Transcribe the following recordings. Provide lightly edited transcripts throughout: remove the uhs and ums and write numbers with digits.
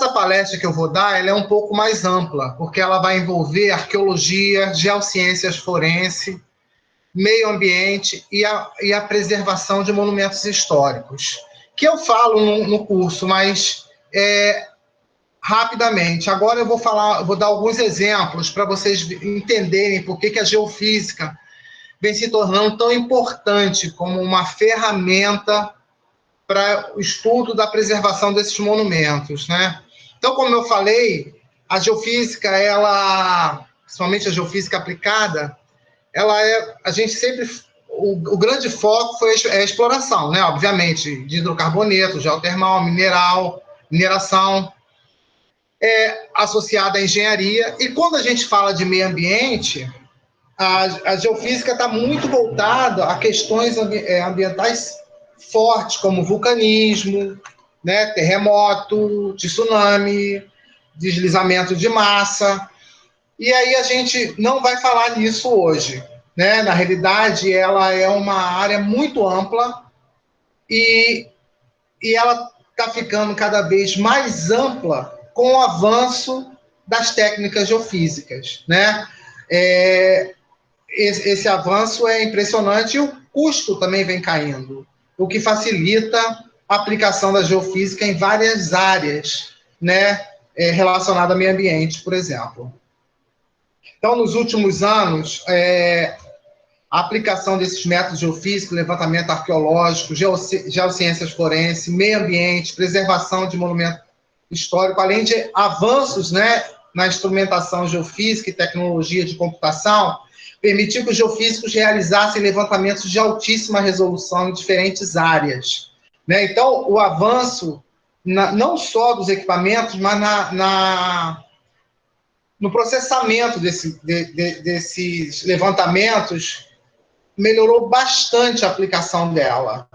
essa palestra que eu vou dar, ela é um pouco mais ampla, porque ela vai envolver arqueologia, geociências forense, meio ambiente e a preservação de monumentos históricos, que eu falo no curso, mas rapidamente. Agora eu vou dar alguns exemplos para vocês entenderem por que a geofísica vem se tornando tão importante como uma ferramenta para o estudo da preservação desses monumentos, né? Então, como eu falei, a geofísica, principalmente a geofísica aplicada, a gente sempre, o grande foco foi a exploração, né? Obviamente, de hidrocarboneto, geotermal, mineração, associada à engenharia. E quando a gente fala de meio ambiente, a geofísica está muito voltada a questões ambientais fortes, como vulcanismo, né, terremoto, tsunami, deslizamento de massa. E aí a gente não vai falar nisso hoje, né? Na realidade, ela é uma área muito ampla e ela está ficando cada vez mais ampla com o avanço das técnicas geofísicas, né? Esse avanço é impressionante e o custo também vem caindo, o que facilita a aplicação da geofísica em várias áreas, né, relacionadas ao meio ambiente, por exemplo. Então, nos últimos anos, a aplicação desses métodos geofísicos, levantamento arqueológico, geociências forenses, meio ambiente, preservação de monumento histórico, além de avanços, né, na instrumentação geofísica e tecnologia de computação, permitiu que os geofísicos realizassem levantamentos de altíssima resolução em diferentes áreas, né? Então, o avanço, não só dos equipamentos, mas no processamento desses levantamentos, melhorou bastante a aplicação dela,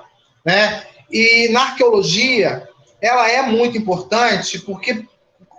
né? E na arqueologia, ela é muito importante porque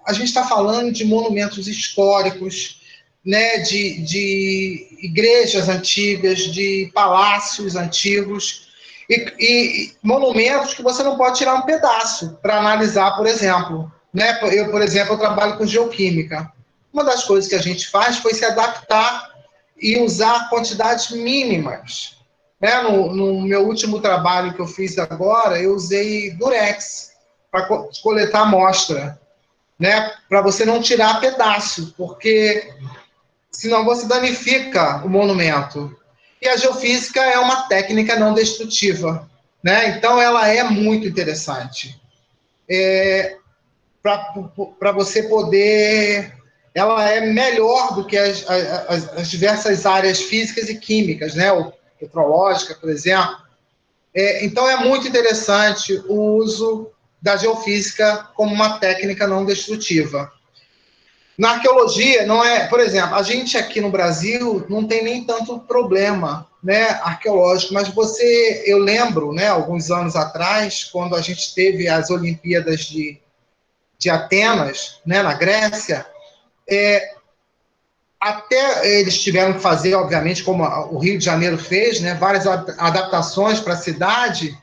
a gente está falando de monumentos históricos, né, de igrejas antigas, de palácios antigos, e monumentos que você não pode tirar um pedaço para analisar, por exemplo. Né? Por exemplo, eu trabalho com geoquímica. Uma das coisas que a gente faz foi se adaptar e usar quantidades mínimas. Né? No meu último trabalho que eu fiz agora, eu usei durex para coletar amostra, né? Para você não tirar pedaço, porque senão você danifica o monumento. E a geofísica é uma técnica não destrutiva, né? Então ela é muito interessante. Para você poder... Ela é melhor do que as diversas áreas físicas e químicas, né? O petrológica, por exemplo. Então é muito interessante o uso da geofísica como uma técnica não destrutiva. Na arqueologia, não é... Por exemplo, a gente aqui no Brasil não tem nem tanto problema, né, arqueológico, mas eu lembro, né, alguns anos atrás, quando a gente teve as Olimpíadas de Atenas, né, na Grécia, até eles tiveram que fazer, obviamente, como o Rio de Janeiro fez, né, várias adaptações para a cidade,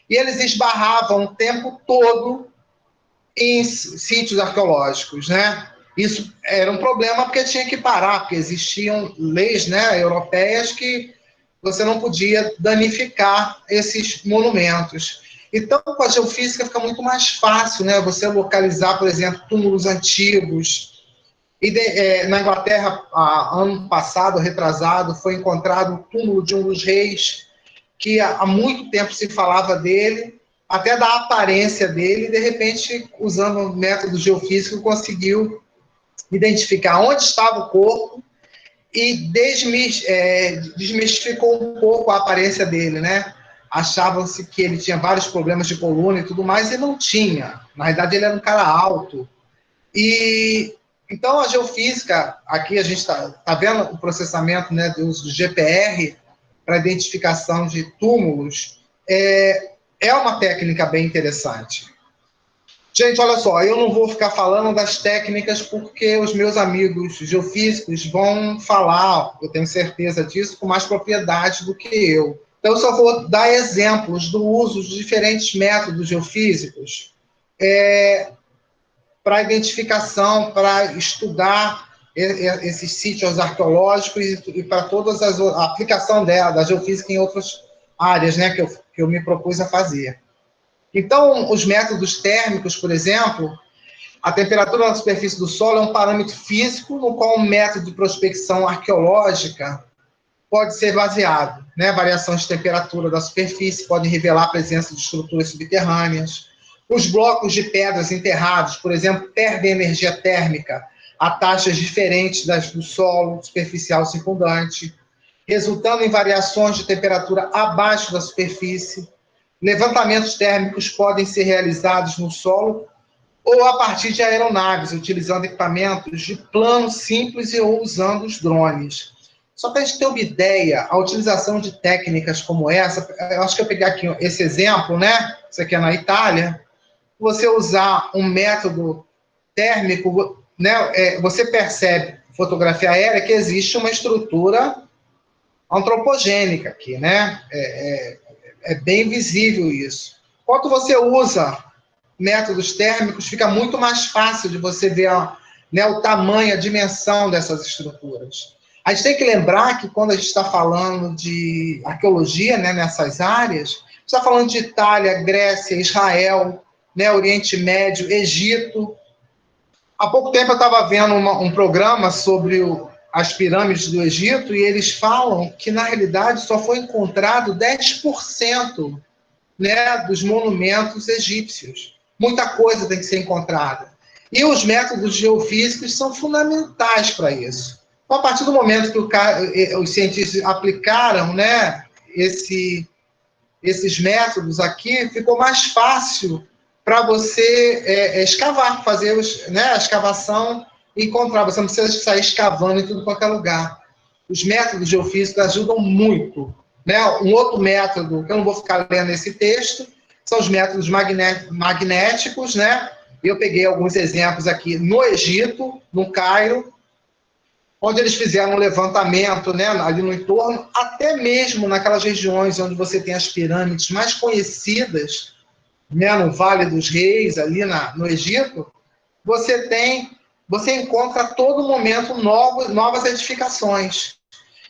e eles esbarravam o tempo todo em sítios arqueológicos, né? Isso era um problema porque tinha que parar, porque existiam leis, né, europeias que você não podia danificar esses monumentos. Então, com a geofísica fica muito mais fácil, né, você localizar, por exemplo, túmulos antigos. E na Inglaterra, ano passado, retrasado, foi encontrado o túmulo de um dos reis, que há muito tempo se falava dele, até da aparência dele, e de repente, usando o método geofísico, conseguiu identificar onde estava o corpo e desmistificou um pouco a aparência dele, né? Achavam-se que ele tinha vários problemas de coluna e tudo mais, e não tinha. Na verdade, ele era um cara alto. E então a geofísica, aqui a gente está vendo o processamento, né, do uso do GPR para identificação de túmulos, é uma técnica bem interessante. Gente, olha só, eu não vou ficar falando das técnicas porque os meus amigos geofísicos vão falar, eu tenho certeza disso, com mais propriedade do que eu. Então, eu só vou dar exemplos do uso de diferentes métodos geofísicos para identificação, para estudar esses sítios arqueológicos e para todas a aplicação dela, da geofísica em outras áreas, né, que eu me propus a fazer. Então, os métodos térmicos, por exemplo, a temperatura na superfície do solo é um parâmetro físico no qual o método de prospecção arqueológica pode ser baseado, né? Variações de temperatura da superfície podem revelar a presença de estruturas subterrâneas. Os blocos de pedras enterrados, por exemplo, perdem energia térmica a taxas diferentes das do solo superficial circundante, resultando em variações de temperatura abaixo da superfície. Levantamentos térmicos podem ser realizados no solo ou a partir de aeronaves, utilizando equipamentos de plano simples ou usando os drones. Só para a gente ter uma ideia, a utilização de técnicas como essa, eu acho que eu peguei aqui esse exemplo, né? Isso aqui é na Itália. Você usar um método térmico, né? Você percebe, fotografia aérea, que existe uma estrutura antropogênica aqui, né? É bem visível isso. Quando você usa métodos térmicos, fica muito mais fácil de você ver né, o tamanho, a dimensão dessas estruturas. A gente tem que lembrar que quando a gente está falando de arqueologia, né, nessas áreas, está falando de Itália, Grécia, Israel, né, Oriente Médio, Egito. Há pouco tempo eu estava vendo um programa sobre as pirâmides do Egito e eles falam que, na realidade, só foi encontrado 10%, né, dos monumentos egípcios. Muita coisa tem que ser encontrada. E os métodos geofísicos são fundamentais para isso. Então, a partir do momento que os cientistas aplicaram, né, esses métodos aqui, ficou mais fácil para você escavar, fazer né, a escavação e encontrar. Você não precisa sair escavando em tudo qualquer lugar. Os métodos geofísicos ajudam muito. Né? Um outro método, que eu não vou ficar lendo esse texto, são os métodos magnéticos, né? Eu peguei alguns exemplos aqui no Egito, no Cairo, onde eles fizeram um levantamento, né, ali no entorno, até mesmo naquelas regiões onde você tem as pirâmides mais conhecidas, né, no Vale dos Reis, ali no Egito, você encontra a todo momento novas edificações.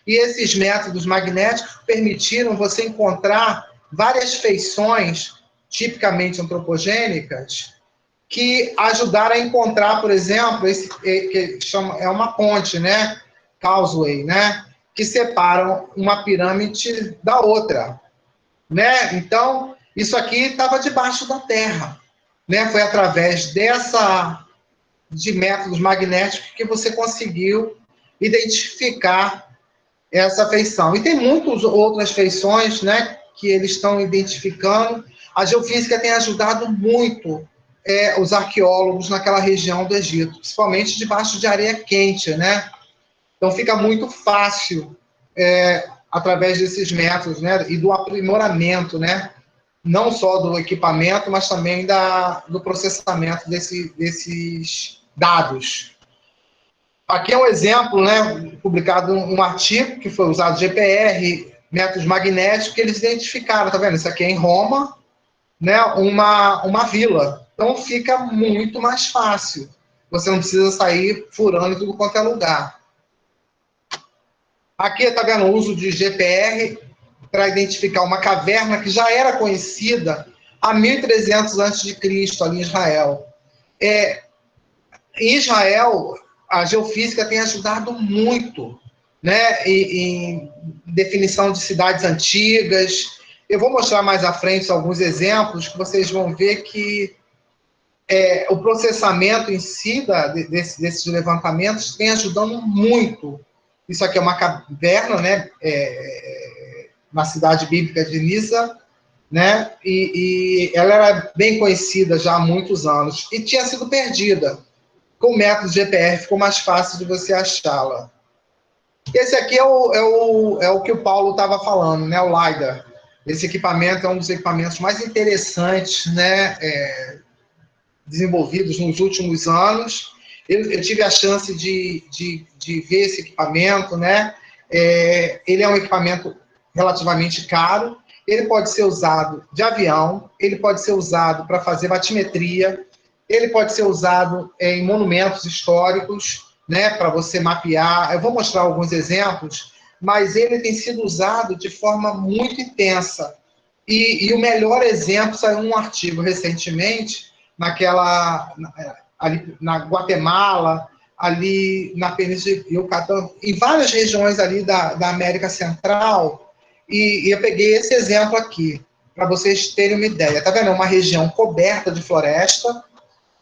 E esses métodos magnéticos permitiram você encontrar várias feições tipicamente antropogênicas que ajudaram a encontrar, por exemplo, que é uma ponte, né? Causeway, né? Que separam uma pirâmide da outra, né? Então, isso aqui estava debaixo da terra, né? Foi através de métodos magnéticos que você conseguiu identificar essa feição. E tem muitas outras feições, né, que eles estão identificando. A geofísica tem ajudado muito os arqueólogos naquela região do Egito, principalmente debaixo de areia quente, né? Então fica muito fácil, através desses métodos, né, e do aprimoramento, né, não só do equipamento, mas também do processamento desses dados. Aqui é um exemplo, né, publicado um artigo que foi usado GPR, métodos magnéticos, que eles identificaram, tá vendo? Isso aqui é em Roma, né, uma vila. Então fica muito mais fácil. Você não precisa sair furando em tudo quanto é lugar. Aqui, tá vendo, o uso de GPR para identificar uma caverna que já era conhecida há 1300 a.C., ali em Israel. Em Israel, a geofísica tem ajudado muito, né, em definição de cidades antigas. Eu vou mostrar mais à frente alguns exemplos que vocês vão ver que o processamento em si desses levantamentos tem ajudando muito. Isso aqui é uma caverna, né, na cidade bíblica de Nisa, né, e ela era bem conhecida já há muitos anos e tinha sido perdida. Com o método GPR ficou mais fácil de você achá-la. Esse aqui é o que o Paulo estava falando, né? O LiDAR. Esse equipamento é um dos equipamentos mais interessantes, né? Desenvolvidos nos últimos anos. Eu tive a chance de ver esse equipamento, né? Ele é um equipamento relativamente caro. Ele pode ser usado de avião, ele pode ser usado para fazer batimetria, Ele pode ser usado em monumentos históricos, né, para você mapear. Eu vou mostrar alguns exemplos, mas ele tem sido usado de forma muito intensa. E o melhor exemplo, saiu um artigo recentemente, ali na Guatemala, ali na Península de Yucatán, em várias regiões ali da América Central, e eu peguei esse exemplo aqui, para vocês terem uma ideia. Tá vendo? É uma região coberta de floresta,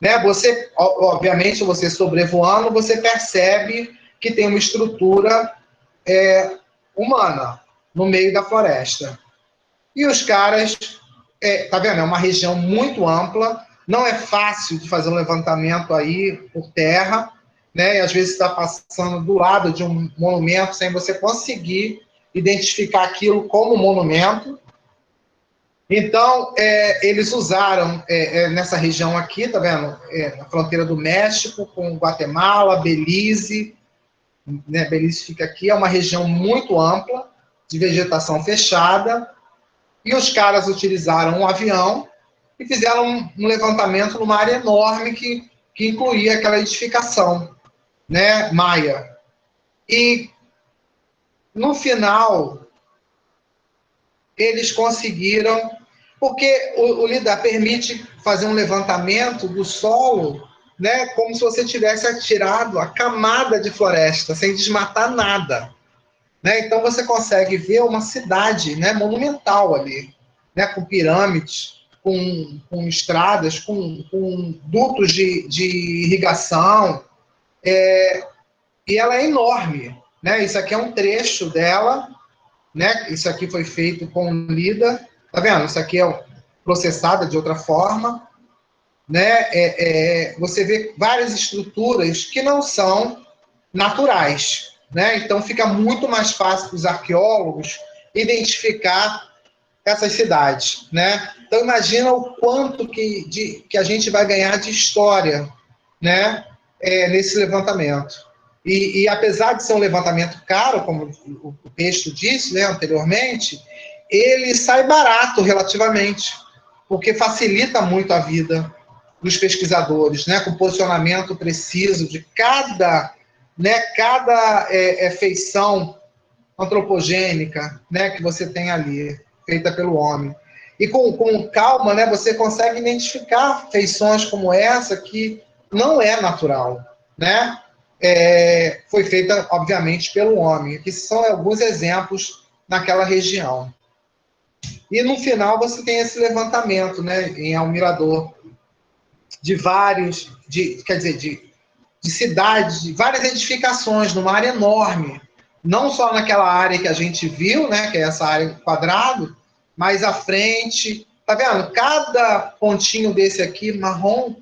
né? Você, obviamente, você sobrevoando, você percebe que tem uma estrutura humana no meio da floresta. E os caras, tá vendo? É uma região muito ampla, não é fácil de fazer um levantamento aí por terra, né? E às vezes está passando do lado de um monumento sem você conseguir identificar aquilo como monumento. Então, eles usaram nessa região aqui, tá vendo? Na fronteira do México com Guatemala, Belize, né? Belize fica aqui, é uma região muito ampla, de vegetação fechada, e os caras utilizaram um avião e fizeram um levantamento numa área enorme que incluía aquela edificação, né, maia. E, no final, eles conseguiram, porque o LIDAR permite fazer um levantamento do solo, né, como se você tivesse atirado a camada de floresta, sem desmatar nada. Né? Então, você consegue ver uma cidade, né, monumental ali, né, com pirâmides, com estradas, com dutos de irrigação, e ela é enorme. Né? Isso aqui é um trecho dela, né? Isso aqui foi feito com lida, tá vendo? Isso aqui é processada de outra forma, né? Você vê várias estruturas que não são naturais, né? Então fica muito mais fácil para os arqueólogos identificar essas cidades, né? Então imagina o quanto que a gente vai ganhar de história, né? Nesse levantamento. E apesar de ser um levantamento caro, como o texto disse, né, anteriormente, ele sai barato relativamente, porque facilita muito a vida dos pesquisadores, né, com posicionamento preciso de cada feição antropogênica, né, que você tem ali, feita pelo homem. E com calma, né, você consegue identificar feições como essa que não é natural, né? Foi feita, obviamente, pelo homem. Aqui são alguns exemplos naquela região. E no final você tem esse levantamento, né, em Almirador, de vários, de cidades, de várias edificações, numa área enorme. Não só naquela área que a gente viu, né, que é essa área quadrado, mas à frente. Tá vendo? Cada pontinho desse aqui, marrom,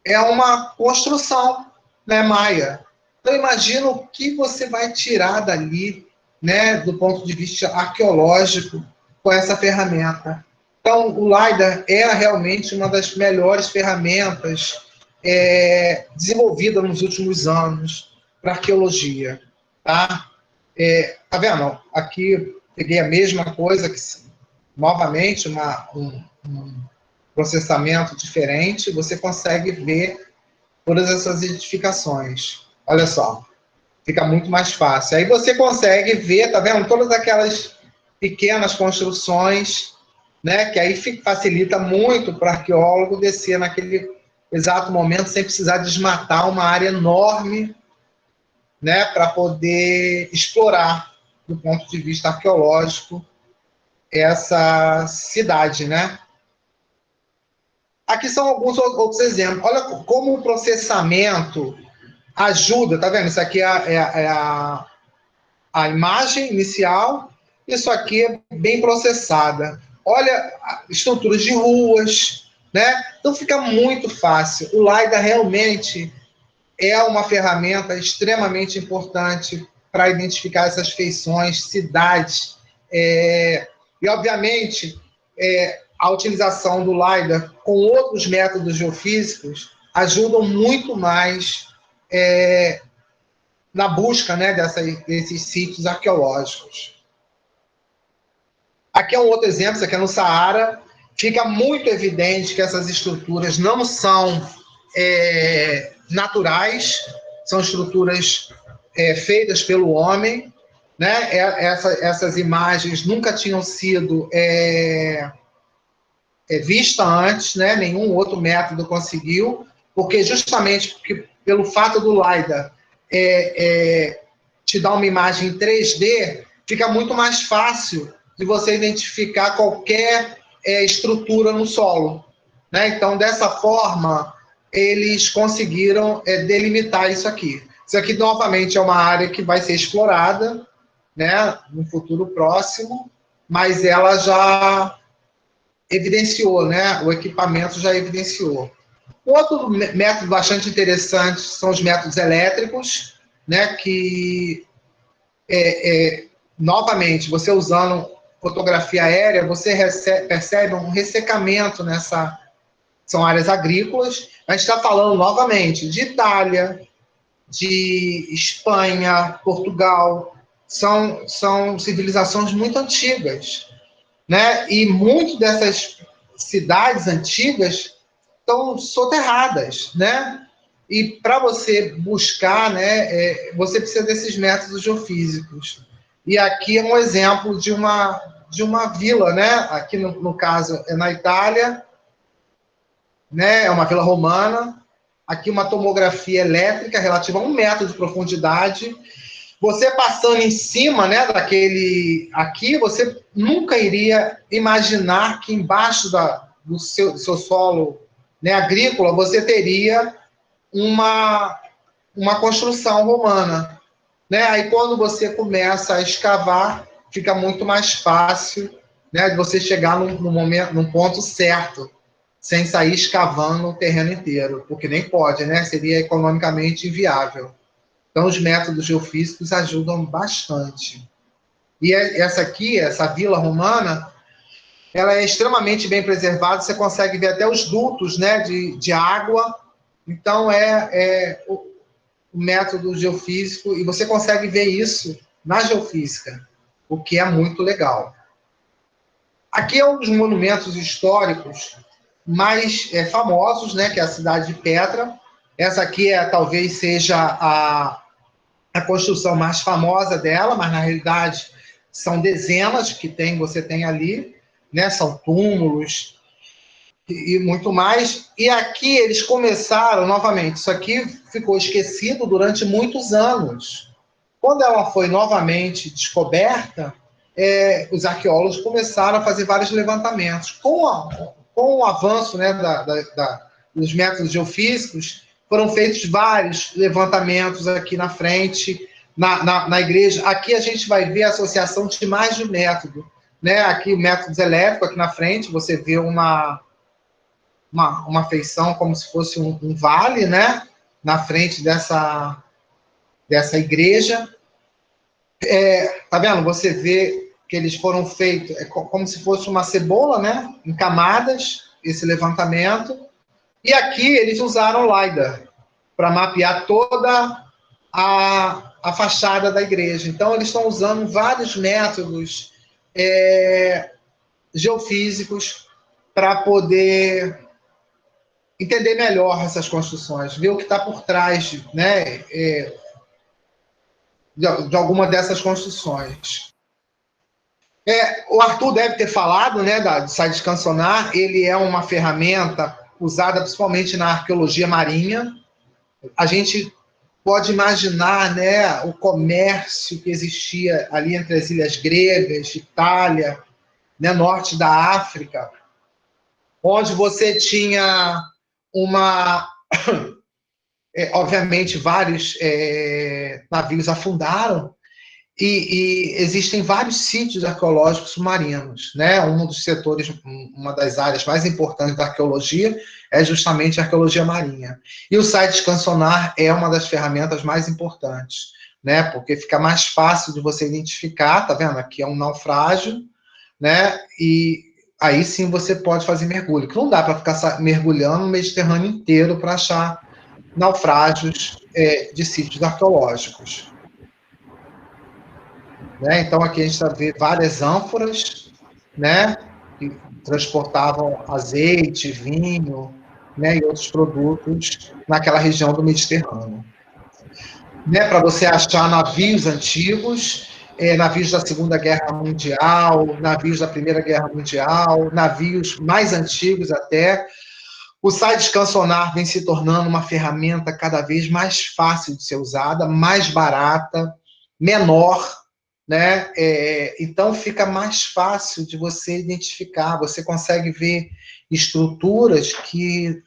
é uma construção, né, maia. Então, imagina o que você vai tirar dali, né, do ponto de vista arqueológico, com essa ferramenta. Então, o LiDAR é realmente uma das melhores ferramentas desenvolvida nos últimos anos para arqueologia. Tá? Tá vendo? Aqui peguei a mesma coisa, novamente, um processamento diferente, você consegue ver todas essas edificações. Olha só, fica muito mais fácil. Aí você consegue ver, tá vendo? Todas aquelas pequenas construções, né? Que aí facilita muito para o arqueólogo descer naquele exato momento sem precisar desmatar uma área enorme, né? Para poder explorar, do ponto de vista arqueológico, essa cidade, né? Aqui são alguns outros exemplos. Olha como o processamento ajuda, tá vendo? Isso aqui é a imagem inicial, isso aqui é bem processada. Olha estruturas de ruas, né? Então fica muito fácil. O LiDAR realmente é uma ferramenta extremamente importante para identificar essas feições, cidades. E, obviamente, a utilização do LiDAR com outros métodos geofísicos ajudam muito mais na busca, né, desses sítios arqueológicos. Aqui é um outro exemplo, isso aqui é no Saara. Fica muito evidente que essas estruturas não são naturais, são estruturas feitas pelo homem, né? Essas imagens nunca tinham sido vistas antes, né? Nenhum outro método conseguiu, porque justamente pelo fato do LiDAR te dar uma imagem em 3D, fica muito mais fácil de você identificar qualquer estrutura no solo, né? Então, dessa forma, eles conseguiram delimitar isso aqui. Isso aqui, novamente, é uma área que vai ser explorada, né, no futuro próximo, mas ela já evidenciou, né? O equipamento já evidenciou. Outro método bastante interessante são os métodos elétricos, né, que, novamente, você usando fotografia aérea, você percebe um ressecamento nessa... São áreas agrícolas. A gente está falando, novamente, de Itália, de Espanha, Portugal. São civilizações muito antigas, né? E muitas dessas cidades antigas estão soterradas, né? E para você buscar, né, você precisa desses métodos geofísicos. E aqui é um exemplo de uma vila, né? Aqui no caso é na Itália, né? É uma vila romana. Aqui uma tomografia elétrica relativa a 1 metro de profundidade. Você passando em cima, né, daquele aqui, você nunca iria imaginar que embaixo do seu solo, né, agrícola, você teria uma construção romana, né? Aí quando você começa a escavar, fica muito mais fácil, né, de você chegar num ponto certo, sem sair escavando o terreno inteiro, porque nem pode, né? Seria economicamente inviável. Então, os métodos geofísicos ajudam bastante. E essa aqui, essa vila romana, ela é extremamente bem preservada, você consegue ver até os dutos, né, de água. Então, o método geofísico, e você consegue ver isso na geofísica, o que é muito legal. Aqui é um dos monumentos históricos mais famosos, né, que é a cidade de Petra. Essa aqui talvez seja a construção mais famosa dela, mas na realidade são dezenas que você tem ali, né? São túmulos e muito mais. E aqui eles começaram, novamente, isso aqui ficou esquecido durante muitos anos. Quando ela foi novamente descoberta, os arqueólogos começaram a fazer vários levantamentos. Com o avanço, né, dos métodos geofísicos, foram feitos vários levantamentos aqui na frente, na igreja. Aqui a gente vai ver a associação de mais de um método, né? Aqui métodos elétricos, aqui na frente, você vê uma feição como se fosse um vale, né? Na frente dessa igreja. Tá vendo? Você vê que eles foram feitos como se fosse uma cebola, né? Em camadas, esse levantamento. E aqui eles usaram LiDAR para mapear toda a fachada da igreja. Então, eles estão usando vários métodos geofísicos para poder entender melhor essas construções, ver o que está por trás, né, de alguma dessas construções. O Arthur deve ter falado, né, do SciScansonar. Ele é uma ferramenta usada principalmente na arqueologia marinha. A gente pode imaginar, né, o comércio que existia ali entre as ilhas gregas, Itália, né, norte da África, onde você tinha obviamente, vários navios afundaram, e existem vários sítios arqueológicos submarinos, né? Um dos setores, uma das áreas mais importantes da arqueologia é justamente a arqueologia marinha. E o SciScansonar é uma das ferramentas mais importantes, né? Porque fica mais fácil de você identificar, tá vendo? Aqui é um naufrágio, né? E aí sim você pode fazer mergulho, que não dá para ficar mergulhando no Mediterrâneo inteiro para achar naufrágios de sítios arqueológicos. Né? Então, aqui a gente vê várias ânforas, né, que transportavam azeite, vinho, né, e outros produtos naquela região do Mediterrâneo. Né, para você achar navios antigos, navios da Segunda Guerra Mundial, navios da Primeira Guerra Mundial, navios mais antigos até. O site Scansonar vem se tornando uma ferramenta cada vez mais fácil de ser usada, mais barata, menor, né? Então fica mais fácil de você identificar, você consegue ver estruturas que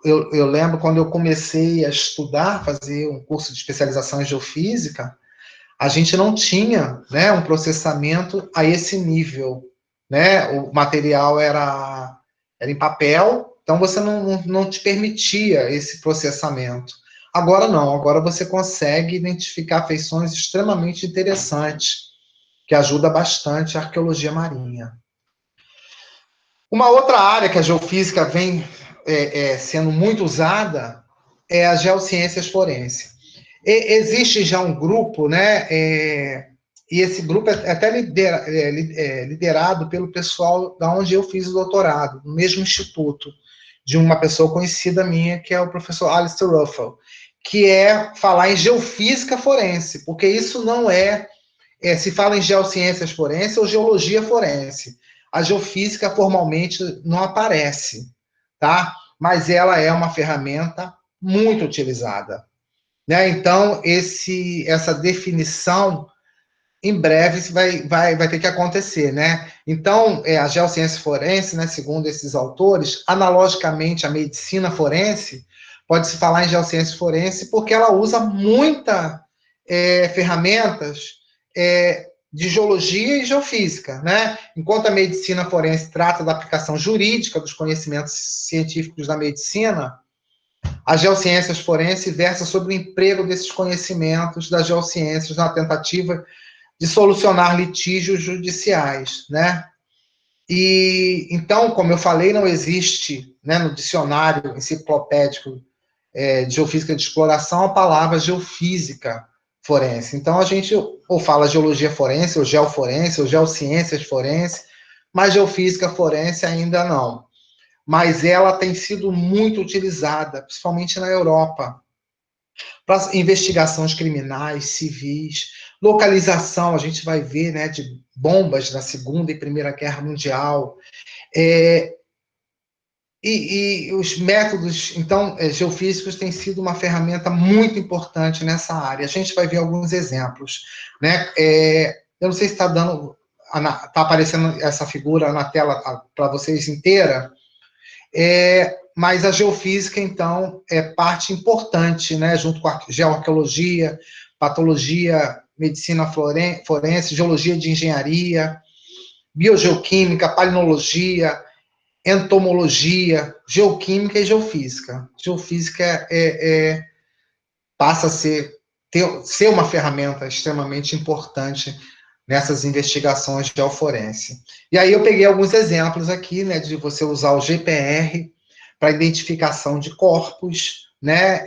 eu lembro quando eu comecei a estudar, fazer um curso de especialização em geofísica, a gente não tinha, né, um processamento a esse nível, né? O material era em papel, então você não te permitia esse processamento. Agora não, agora você consegue identificar feições extremamente interessantes, que ajuda bastante a arqueologia marinha. Uma outra área que a geofísica vem sendo muito usada é a geociências forense. Existe já um grupo, né? E esse grupo é até liderado pelo pessoal da onde eu fiz o doutorado, no mesmo instituto, de uma pessoa conhecida minha, que é o professor Alistair Ruffel, que é falar em geofísica forense, porque isso não se fala em geociências forense ou geologia forense. A geofísica formalmente não aparece, tá? Mas ela é uma ferramenta muito utilizada, né? Então, essa definição, em breve, vai ter que acontecer, né? Então, a geociência forense, né, segundo esses autores, analogicamente à medicina forense, pode-se falar em geociência forense porque ela usa muitas ferramentas de geologia e geofísica, né? Enquanto a medicina forense trata da aplicação jurídica dos conhecimentos científicos da medicina, a geociências forense versa sobre o emprego desses conhecimentos das geociências na tentativa de solucionar litígios judiciais, né? E então, como eu falei, não existe, né, no dicionário enciclopédico de geofísica de exploração a palavra geofísica forense. Então a gente ou fala geologia forense, ou geoforense, ou geociências forense, mas geofísica forense ainda não. Mas ela tem sido muito utilizada, principalmente na Europa, para investigações criminais, civis, localização, a gente vai ver, né, de bombas na Segunda e Primeira Guerra Mundial, e os métodos, então, geofísicos têm sido uma ferramenta muito importante nessa área. A gente vai ver alguns exemplos, né? Eu não sei se está aparecendo essa figura na tela para vocês inteira, mas a geofísica, então, é parte importante, né? Junto com a geoarqueologia, patologia, medicina forense, geologia de engenharia, biogeoquímica, palinologia, entomologia, geoquímica e geofísica. Geofísica passa a ser uma ferramenta extremamente importante nessas investigações de geoforense. E aí eu peguei alguns exemplos aqui, né, de você usar o GPR para identificação de corpos, né,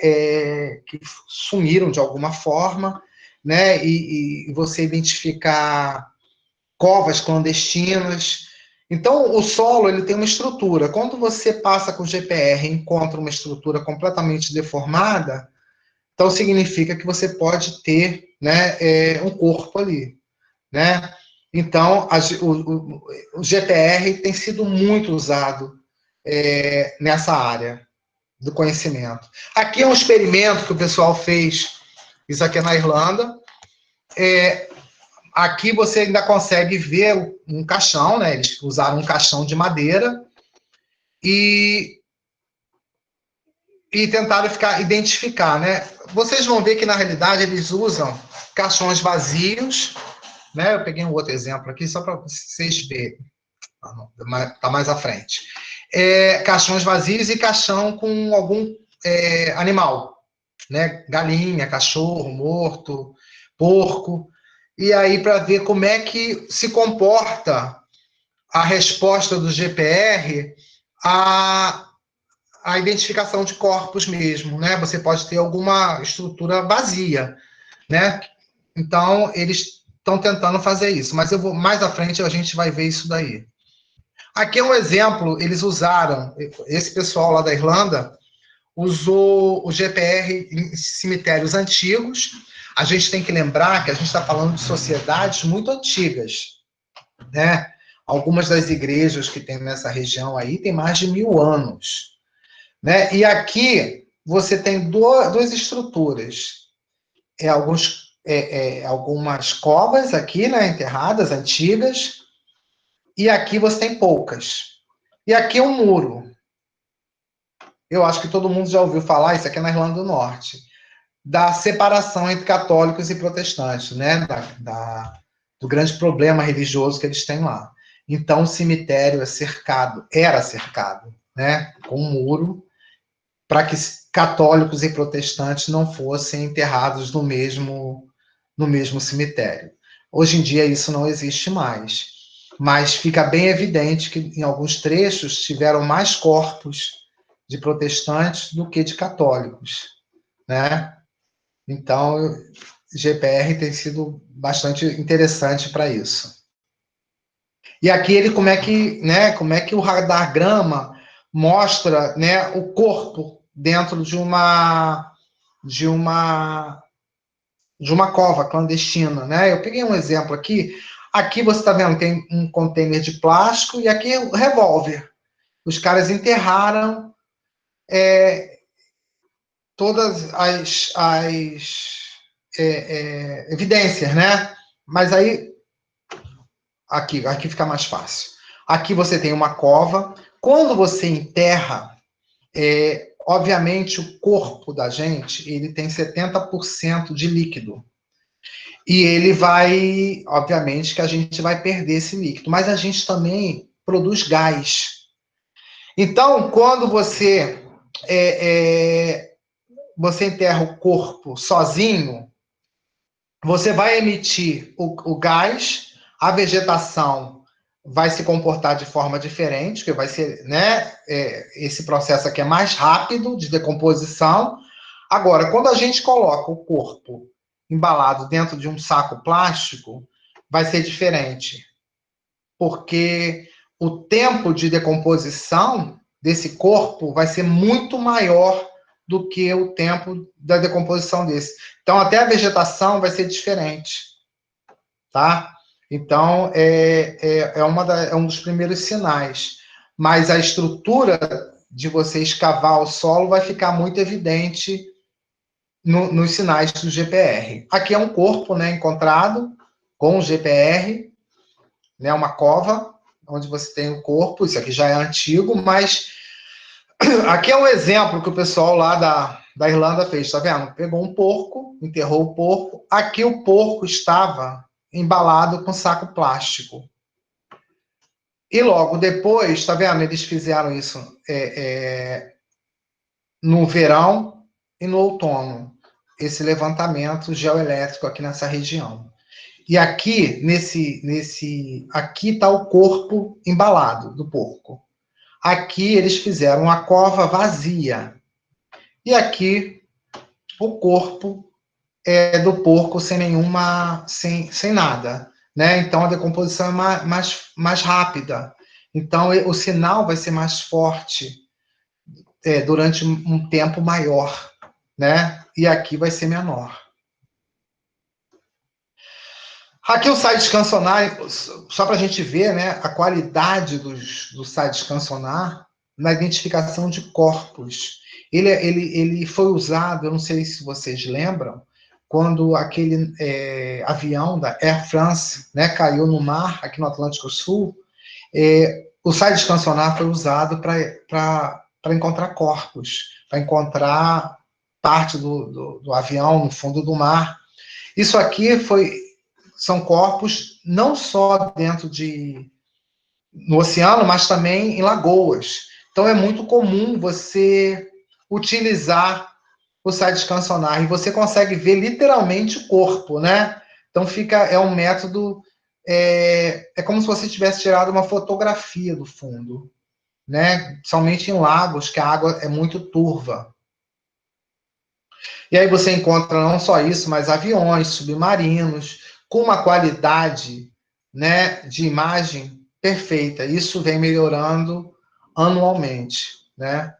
que sumiram de alguma forma, né, e você identificar covas clandestinas. Então, o solo, ele tem uma estrutura. Quando você passa com o GPR e encontra uma estrutura completamente deformada, então significa que você pode ter, né, um corpo ali, né? Então, o GPR tem sido muito usado nessa área do conhecimento. Aqui é um experimento que o pessoal fez, isso aqui é na Irlanda. Aqui você ainda consegue ver um caixão, né? Eles usaram um caixão de madeira e tentaram identificar, né? Vocês vão ver que, na realidade, eles usam caixões vazios, né? Eu peguei um outro exemplo aqui, só para vocês verem. Está mais à frente. Caixões vazios e caixão com algum animal, né? Galinha, cachorro morto, porco. E aí, para ver como é que se comporta a resposta do GPR à identificação de corpos mesmo, né? Você pode ter alguma estrutura vazia, né? Então, eles estão tentando fazer isso, mas mais à frente a gente vai ver isso daí. Aqui é um exemplo, eles usaram, esse pessoal lá da Irlanda usou o GPR em cemitérios antigos. A gente tem que lembrar que a gente está falando de sociedades muito antigas, né? Algumas das igrejas que tem nessa região aí têm mais de 1000 anos, né? E aqui você tem duas estruturas, algumas covas aqui, né, enterradas, antigas, e aqui você tem poucas. E aqui é um muro. Eu acho que todo mundo já ouviu falar, isso aqui é na Irlanda do Norte, da separação entre católicos e protestantes, né? Do grande problema religioso que eles têm lá. Então, o cemitério era cercado, né? Com um muro, para que católicos e protestantes não fossem enterrados no mesmo cemitério. Hoje em dia, isso não existe mais. Mas fica bem evidente que, em alguns trechos, tiveram mais corpos de protestantes do que de católicos, né? Então, GPR tem sido bastante interessante para isso. E aqui ele como é que o radargrama mostra, né, o corpo dentro de uma cova clandestina, né? Eu peguei um exemplo aqui. Aqui você está vendo tem um container de plástico e aqui o revólver. Os caras enterraram todas as evidências, né? Mas aí, aqui fica mais fácil. Aqui você tem uma cova. Quando você enterra, obviamente o corpo da gente ele tem 70% de líquido. E ele vai, obviamente que a gente vai perder esse líquido, mas a gente também produz gás. Então, quando você enterra o corpo sozinho, você vai emitir o gás, a vegetação vai se comportar de forma diferente, que vai ser, né, esse processo aqui é mais rápido de decomposição. Agora, quando a gente coloca o corpo embalado dentro de um saco plástico, vai ser diferente, porque o tempo de decomposição desse corpo vai ser muito maior do que o tempo da decomposição desse. Então, até a vegetação vai ser diferente, tá? Então, é um dos primeiros sinais. Mas a estrutura de você escavar o solo vai ficar muito evidente nos sinais do GPR. Aqui é um corpo, né, encontrado com o GPR, né, uma cova, onde você tem o corpo. Isso aqui já é antigo, mas aqui é um exemplo que o pessoal lá da Irlanda fez, tá vendo? Pegou um porco, enterrou o porco. Aqui o porco estava embalado com saco plástico. E logo depois, tá vendo? Eles fizeram isso no verão e no outono. Esse levantamento geoelétrico aqui nessa região. E aqui, aqui está o corpo embalado do porco. Aqui eles fizeram uma cova vazia. E aqui o corpo do porco sem nada, né? Então a decomposição é mais rápida. Então o sinal vai ser mais forte durante um tempo maior, né? E aqui vai ser menor. Aqui o site Scansonar, só para a gente ver, né, a qualidade do site Scansonar na identificação de corpos. Ele foi usado, eu não sei se vocês lembram, quando aquele avião da Air France, né, caiu no mar, aqui no Atlântico Sul. O site Scansonar foi usado para encontrar corpos, para encontrar parte do avião no fundo do mar. Isso aqui são corpos não só no oceano, mas também em lagoas. Então é muito comum você utilizar o site Scansonar e você consegue ver literalmente o corpo, né? Então é um método, como se você tivesse tirado uma fotografia do fundo, né? Somente em lagos, que a água é muito turva. E aí você encontra não só isso, mas aviões, submarinos, com uma qualidade, né, de imagem perfeita. Isso vem melhorando anualmente, né?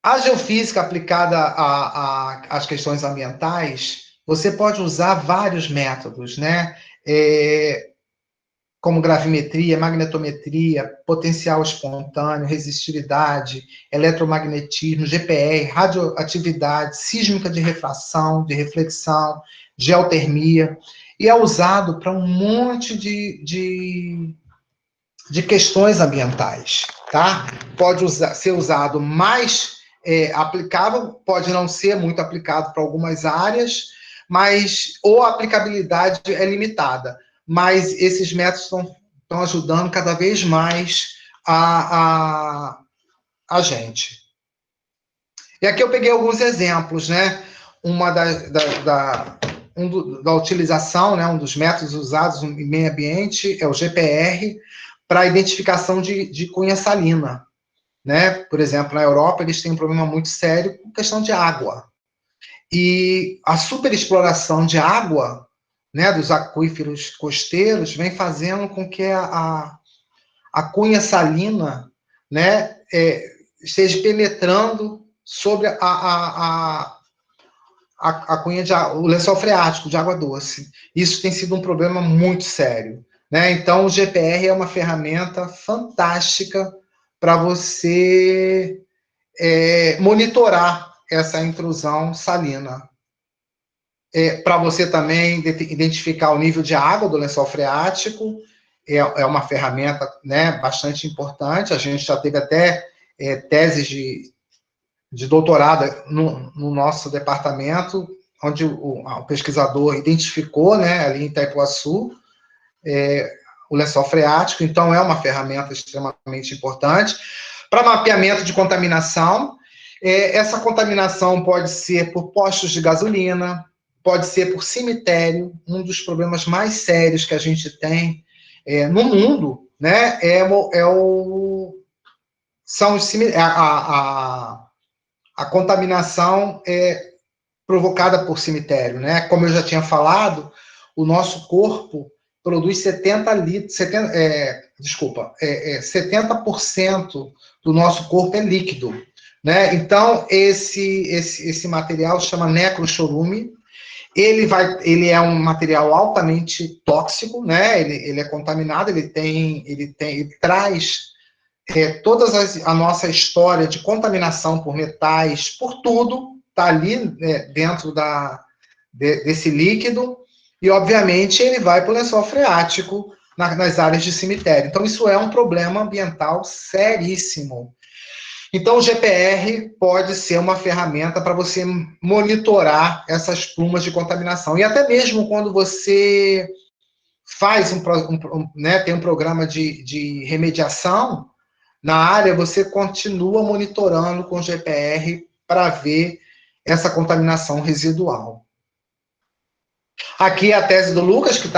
A geofísica aplicada às questões ambientais, você pode usar vários métodos, né? Como gravimetria, magnetometria, potencial espontâneo, resistividade, eletromagnetismo, GPR, radioatividade, sísmica de refração, de reflexão, geotermia, e é usado para um monte de questões ambientais, tá? Pode ser usado mais aplicável, pode não ser muito aplicado para algumas áreas, mas ou a aplicabilidade é limitada. Mas esses métodos estão ajudando cada vez mais a gente. E aqui eu peguei alguns exemplos, né? Uma da utilização, né? Um dos métodos usados no meio ambiente é o GPR, para identificação de cunha salina, né? Por exemplo, na Europa, eles têm um problema muito sério com questão de água. E a superexploração de água, né, dos aquíferos costeiros, vem fazendo com que a cunha salina, né, esteja penetrando sobre a cunha o lençol freático de água doce. Isso tem sido um problema muito sério, né? Então, o GPR é uma ferramenta fantástica para você monitorar essa intrusão salina. Para você também identificar o nível de água do lençol freático, é uma ferramenta, né, bastante importante. A gente já teve até teses de doutorado no nosso departamento, onde o pesquisador identificou, né, ali em Itaipuaçu, o lençol freático. Então, é uma ferramenta extremamente importante. Para mapeamento de contaminação, essa contaminação pode ser por postos de gasolina, pode ser por cemitério. Um dos problemas mais sérios que a gente tem no mundo, né, são os a contaminação provocada por cemitério, né? Como eu já tinha falado, o nosso corpo produz 70% do nosso corpo é líquido, né? Então, esse material chama necrochorume. Ele é um material altamente tóxico, né? Ele é contaminado, ele traz toda a nossa história de contaminação por metais, por tudo, está ali dentro desse líquido, e, obviamente, ele vai para o lençol freático nas áreas de cemitério. Então, isso é um problema ambiental seríssimo. Então, o GPR pode ser uma ferramenta para você monitorar essas plumas de contaminação. E até mesmo quando você faz tem um programa de remediação na área, você continua monitorando com o GPR para ver essa contaminação residual. Aqui a tese do Lucas, que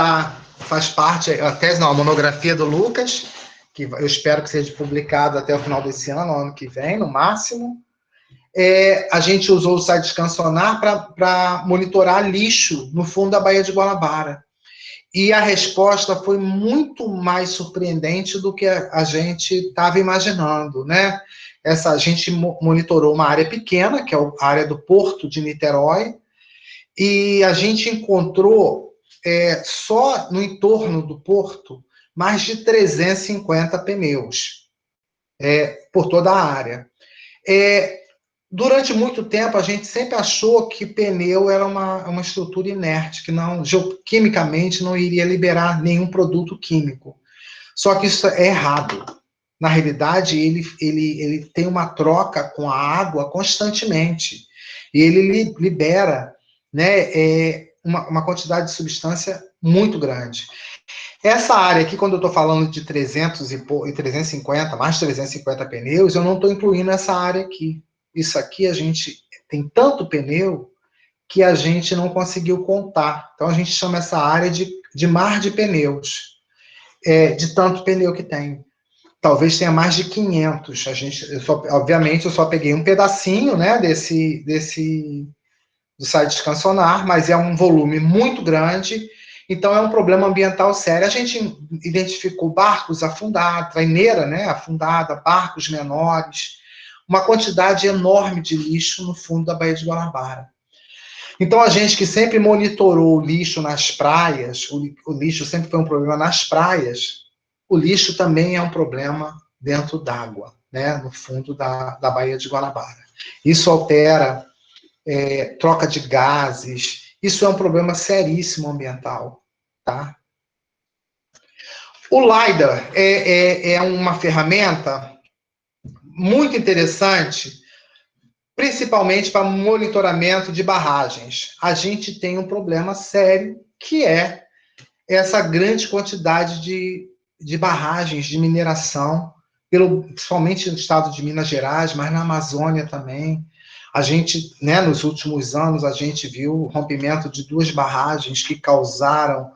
faz parte, a monografia do Lucas, que eu espero que seja publicado até o final desse ano que vem, no máximo. A gente usou o site Scansonar para monitorar lixo no fundo da Baía de Guanabara. E a resposta foi muito mais surpreendente do que a gente estava imaginando, né? A gente monitorou uma área pequena, que é a área do Porto de Niterói, e a gente encontrou, só no entorno do porto, mais de 350 pneus, por toda a área. Durante muito tempo, a gente sempre achou que pneu era uma estrutura inerte, que quimicamente não iria liberar nenhum produto químico. Só que isso é errado. Na realidade, ele tem uma troca com a água constantemente. E ele libera, né, uma quantidade de substância muito grande. Essa área aqui, quando eu estou falando de 350, mais de 350 pneus, eu não estou incluindo essa área aqui. Isso aqui a gente tem tanto pneu que a gente não conseguiu contar. Então, a gente chama essa área de mar de pneus, de tanto pneu que tem. Talvez tenha mais de 500. Obviamente, eu só peguei um pedacinho, né, do site Scansonar, mas é um volume muito grande, Então, é um problema ambiental sério. A gente identificou barcos afundados, traineira, né, afundada, barcos menores, uma quantidade enorme de lixo no fundo da Baía de Guanabara. Então, a gente que sempre monitorou o lixo nas praias, o lixo sempre foi um problema nas praias, o lixo também é um problema dentro d'água, né, no fundo da Baía de Guanabara. Isso altera troca de gases, isso é um problema seríssimo ambiental, tá? O LiDAR é uma ferramenta muito interessante, principalmente para monitoramento de barragens. A gente tem um problema sério, que é essa grande quantidade de barragens de mineração, principalmente no estado de Minas Gerais, mas na Amazônia também. A gente, né, nos últimos anos, a gente viu o rompimento de 2 barragens que causaram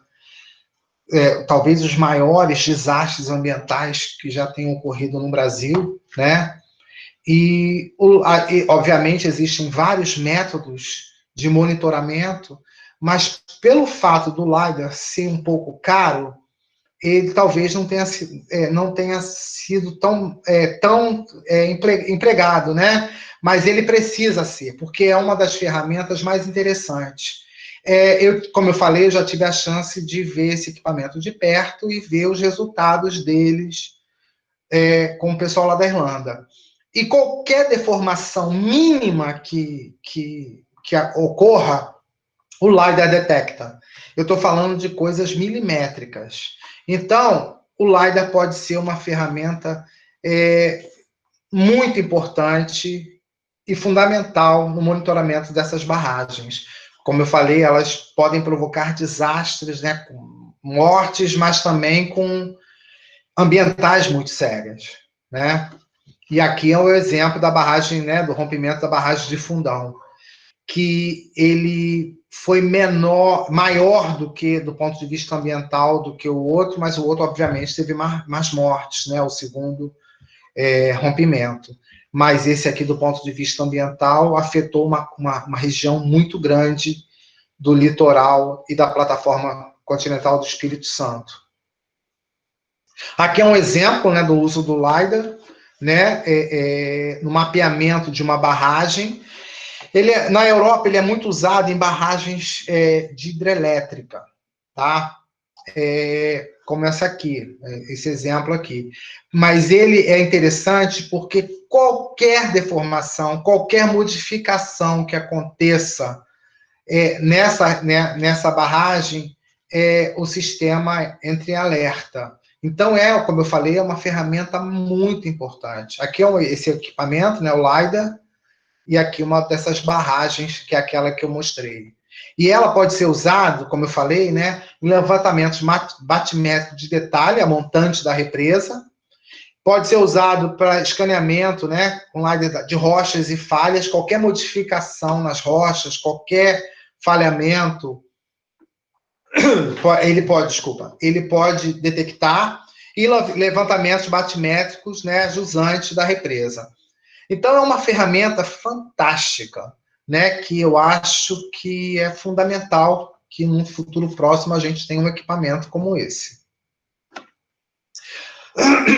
talvez os maiores desastres ambientais que já tenham ocorrido no Brasil, né? E, obviamente, existem vários métodos de monitoramento, mas pelo fato do LiDAR ser um pouco caro, ele talvez não tenha sido tão empregado, né? Mas ele precisa ser, porque é uma das ferramentas mais interessantes. Como eu falei, eu já tive a chance de ver esse equipamento de perto e ver os resultados deles com o pessoal lá da Irlanda. E qualquer deformação mínima que ocorra, o LiDAR detecta. Eu estou falando de coisas milimétricas. Então, o LiDAR pode ser uma ferramenta muito importante e fundamental no monitoramento dessas barragens. Como eu falei, elas podem provocar desastres, né, com mortes, mas também com ambientais muito sérias, né? E aqui é o exemplo da barragem, né, do rompimento da barragem de Fundão, que ele foi maior do que, do ponto de vista ambiental, do que o outro, mas o outro, obviamente, teve mais mortes, né, o segundo rompimento. Mas esse aqui, do ponto de vista ambiental, afetou uma região muito grande do litoral e da plataforma continental do Espírito Santo. Aqui é um exemplo, né, do uso do LiDAR, né, no mapeamento de uma barragem. Na Europa, ele é muito usado em barragens de hidrelétrica, tá? Como essa aqui, esse exemplo aqui. Mas ele é interessante porque qualquer deformação, qualquer modificação que aconteça nessa barragem, o sistema entra em alerta. Então, como eu falei, é uma ferramenta muito importante. Aqui esse equipamento, né, o LiDAR, e aqui uma dessas barragens, que é aquela que eu mostrei. E ela pode ser usada, como eu falei, né, em levantamentos batimétrico de detalhe, a montante da represa. Pode ser usado para escaneamento, né, de rochas e falhas, qualquer modificação nas rochas, qualquer falhamento, ele pode detectar, e levantamentos batimétricos, né, jusantes da represa. Então, é uma ferramenta fantástica, né, que eu acho que é fundamental que no futuro próximo a gente tenha um equipamento como esse.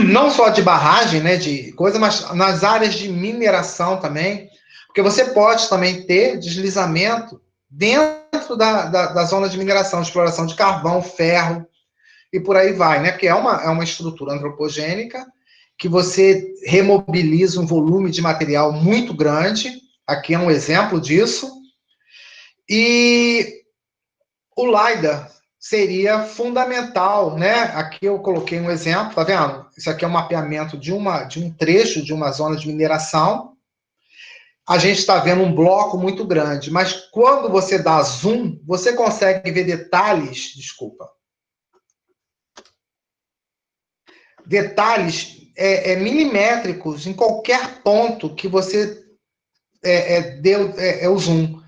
Não só de barragem, né, de coisa, mas nas áreas de mineração também, porque você pode também ter deslizamento dentro da zona de mineração, exploração de carvão, ferro, e por aí vai, né, porque é uma estrutura antropogênica, que você remobiliza um volume de material muito grande. Aqui é um exemplo disso. E o LiDAR seria fundamental, né? Aqui eu coloquei um exemplo, tá vendo? Isso aqui é um mapeamento de um trecho de uma zona de mineração. A gente está vendo um bloco muito grande, mas quando você dá zoom, você consegue ver detalhes, detalhes milimétricos em qualquer ponto que você deu o zoom.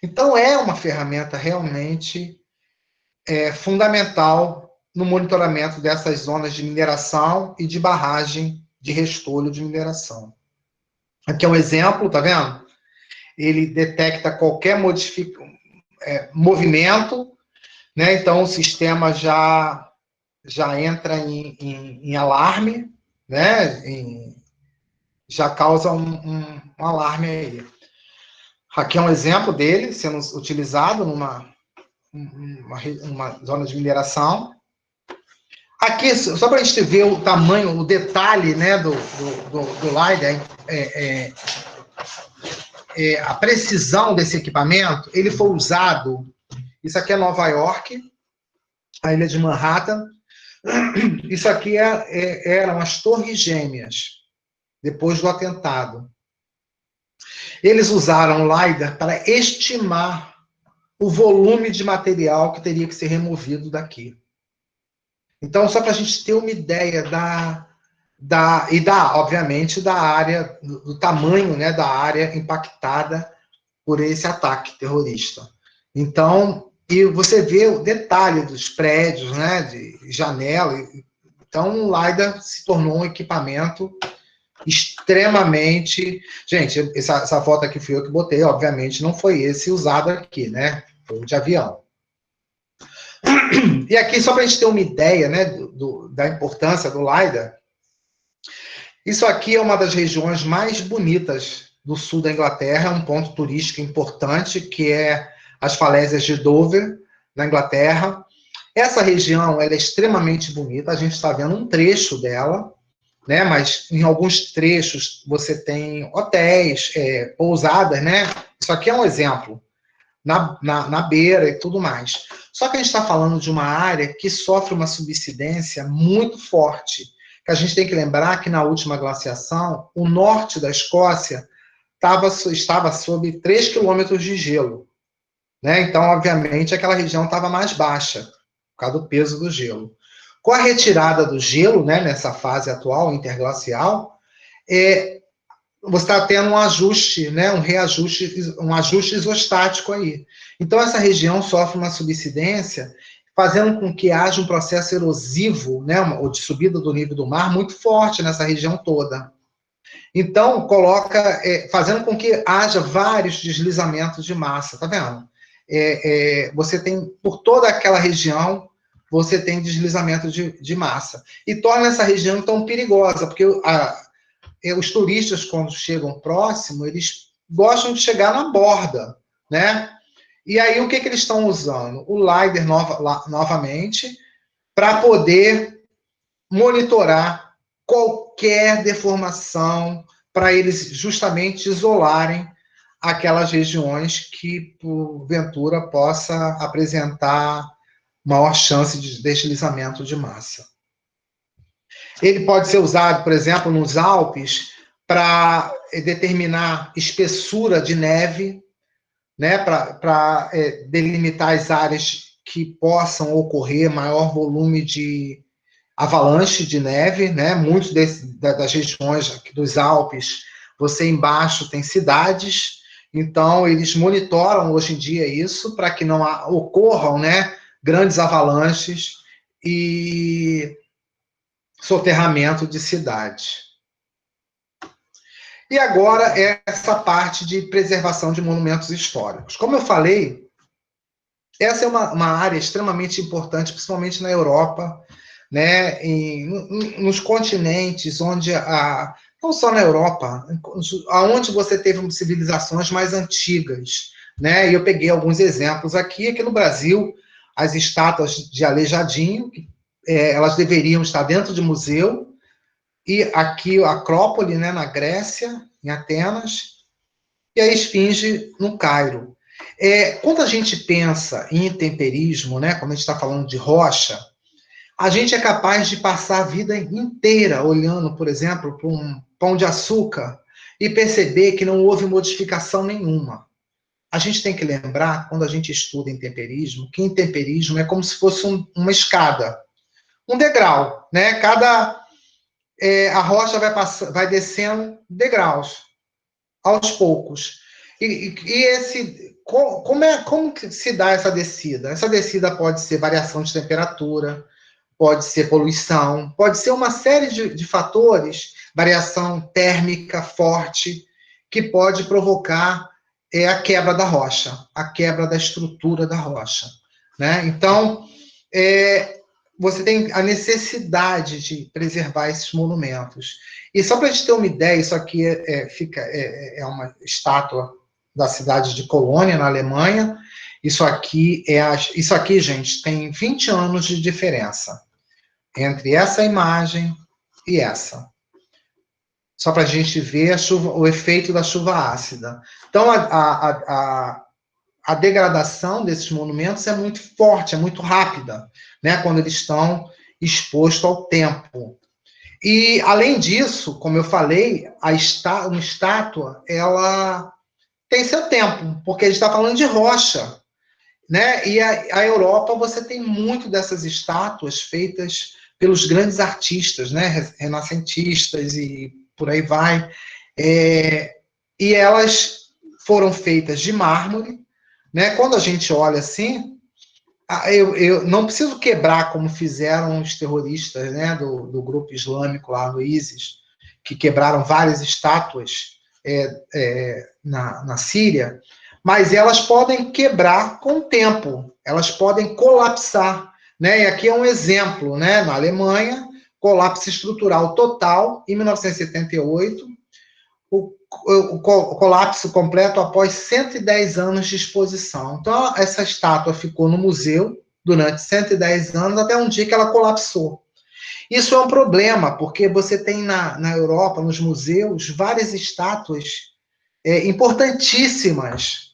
Então, é uma ferramenta realmente fundamental no monitoramento dessas zonas de mineração e de barragem de restolho de mineração. Aqui é um exemplo, tá vendo? Ele detecta qualquer movimento, né? Então o sistema já entra em alarme, né? Já causa um alarme aí. Aqui é um exemplo dele sendo utilizado uma zona de mineração. Aqui, só para a gente ver o tamanho, o detalhe, né, do LiDAR, a precisão desse equipamento, ele foi usado, isso aqui é Nova York, a ilha de Manhattan, isso aqui eram as Torres Gêmeas, depois do atentado. Eles usaram o LiDAR para estimar o volume de material que teria que ser removido daqui. Então, só para a gente ter uma ideia obviamente, da área, do tamanho, né, da área impactada por esse ataque terrorista. Então, e você vê o detalhe dos prédios, né, de janela. Então, o LiDAR se tornou um equipamento extremamente... Gente, essa foto aqui fui eu que botei, obviamente, não foi esse usado aqui, né? Foi o de avião. E aqui, só para a gente ter uma ideia, né, da importância do LiDAR, isso aqui é uma das regiões mais bonitas do sul da Inglaterra, um ponto turístico importante, que é as falésias de Dover, na Inglaterra. Essa região ela é extremamente bonita, a gente está vendo um trecho dela, né, mas em alguns trechos você tem hotéis, pousadas, né? Isso aqui é um exemplo, na beira e tudo mais. Só que a gente está falando de uma área que sofre uma subsidência muito forte, que a gente tem que lembrar que na última glaciação, o norte da Escócia estava sob 3 quilômetros de gelo, né? Então, obviamente, aquela região estava mais baixa, por causa do peso do gelo. Com a retirada do gelo, né, nessa fase atual, interglacial, você está tendo um ajuste, né, um ajuste isostático aí. Então, essa região sofre uma subsidência, fazendo com que haja um processo erosivo, né, ou de subida do nível do mar muito forte nessa região toda. Então, fazendo com que haja vários deslizamentos de massa, tá vendo? Você tem, por toda aquela região, você tem deslizamento de massa. E torna essa região tão perigosa, porque os turistas, quando chegam próximo, eles gostam de chegar na borda, né? E aí, o que eles estão usando? O LiDAR, novamente, para poder monitorar qualquer deformação, para eles justamente isolarem aquelas regiões que, porventura, possa apresentar maior chance de deslizamento de massa. Ele pode ser usado, por exemplo, nos Alpes, para determinar espessura de neve, né, para delimitar as áreas que possam ocorrer maior volume de avalanche de neve, né? Muitas das regiões dos Alpes, você embaixo tem cidades, então eles monitoram hoje em dia isso para que não ocorram, né, grandes avalanches e soterramento de cidades. E agora essa parte de preservação de monumentos históricos. Como eu falei, essa é uma área extremamente importante, principalmente na Europa, né, nos continentes onde não só na Europa, aonde você teve civilizações mais antigas, né? E eu peguei alguns exemplos aqui no Brasil, as estátuas de Aleijadinho, elas deveriam estar dentro de museu, e aqui a Acrópole, né, na Grécia, em Atenas, e a Esfinge no Cairo. Quando a gente pensa em intemperismo, né, quando a gente está falando de rocha, a gente é capaz de passar a vida inteira olhando, por exemplo, para um pão de açúcar e perceber que não houve modificação nenhuma. A gente tem que lembrar, quando a gente estuda intemperismo, que intemperismo é como se fosse uma escada, um degrau, né? A rocha vai descendo degraus, aos poucos. Como que se dá essa descida? Essa descida pode ser variação de temperatura, pode ser poluição, pode ser uma série de fatores, variação térmica forte, que pode provocar a quebra da rocha, a quebra da estrutura da rocha, né? Então, você tem a necessidade de preservar esses monumentos. E só para a gente ter uma ideia, isso aqui é uma estátua da cidade de Colônia, na Alemanha. Isso aqui, gente, tem 20 anos de diferença entre essa imagem e essa. Só para a gente ver o efeito da chuva ácida. Então, a degradação desses monumentos é muito forte, é muito rápida, né, quando eles estão expostos ao tempo. E, além disso, como eu falei, uma estátua, ela tem seu tempo, porque a gente está falando de rocha, né? E a Europa, você tem muito dessas estátuas feitas pelos grandes artistas, né? Renascentistas e por aí vai. E elas foram feitas de mármore, né? Quando a gente olha assim, eu não preciso quebrar como fizeram os terroristas, né? Do grupo islâmico lá no ISIS, que quebraram várias estátuas na Síria, mas elas podem quebrar com o tempo, elas podem colapsar, né? E aqui é um exemplo, né? Na Alemanha, colapso estrutural total, em 1978, o colapso completo após 110 anos de exposição. Então, essa estátua ficou no museu durante 110 anos, até um dia que ela colapsou. Isso é um problema, porque você tem na Europa, nos museus, várias estátuas importantíssimas,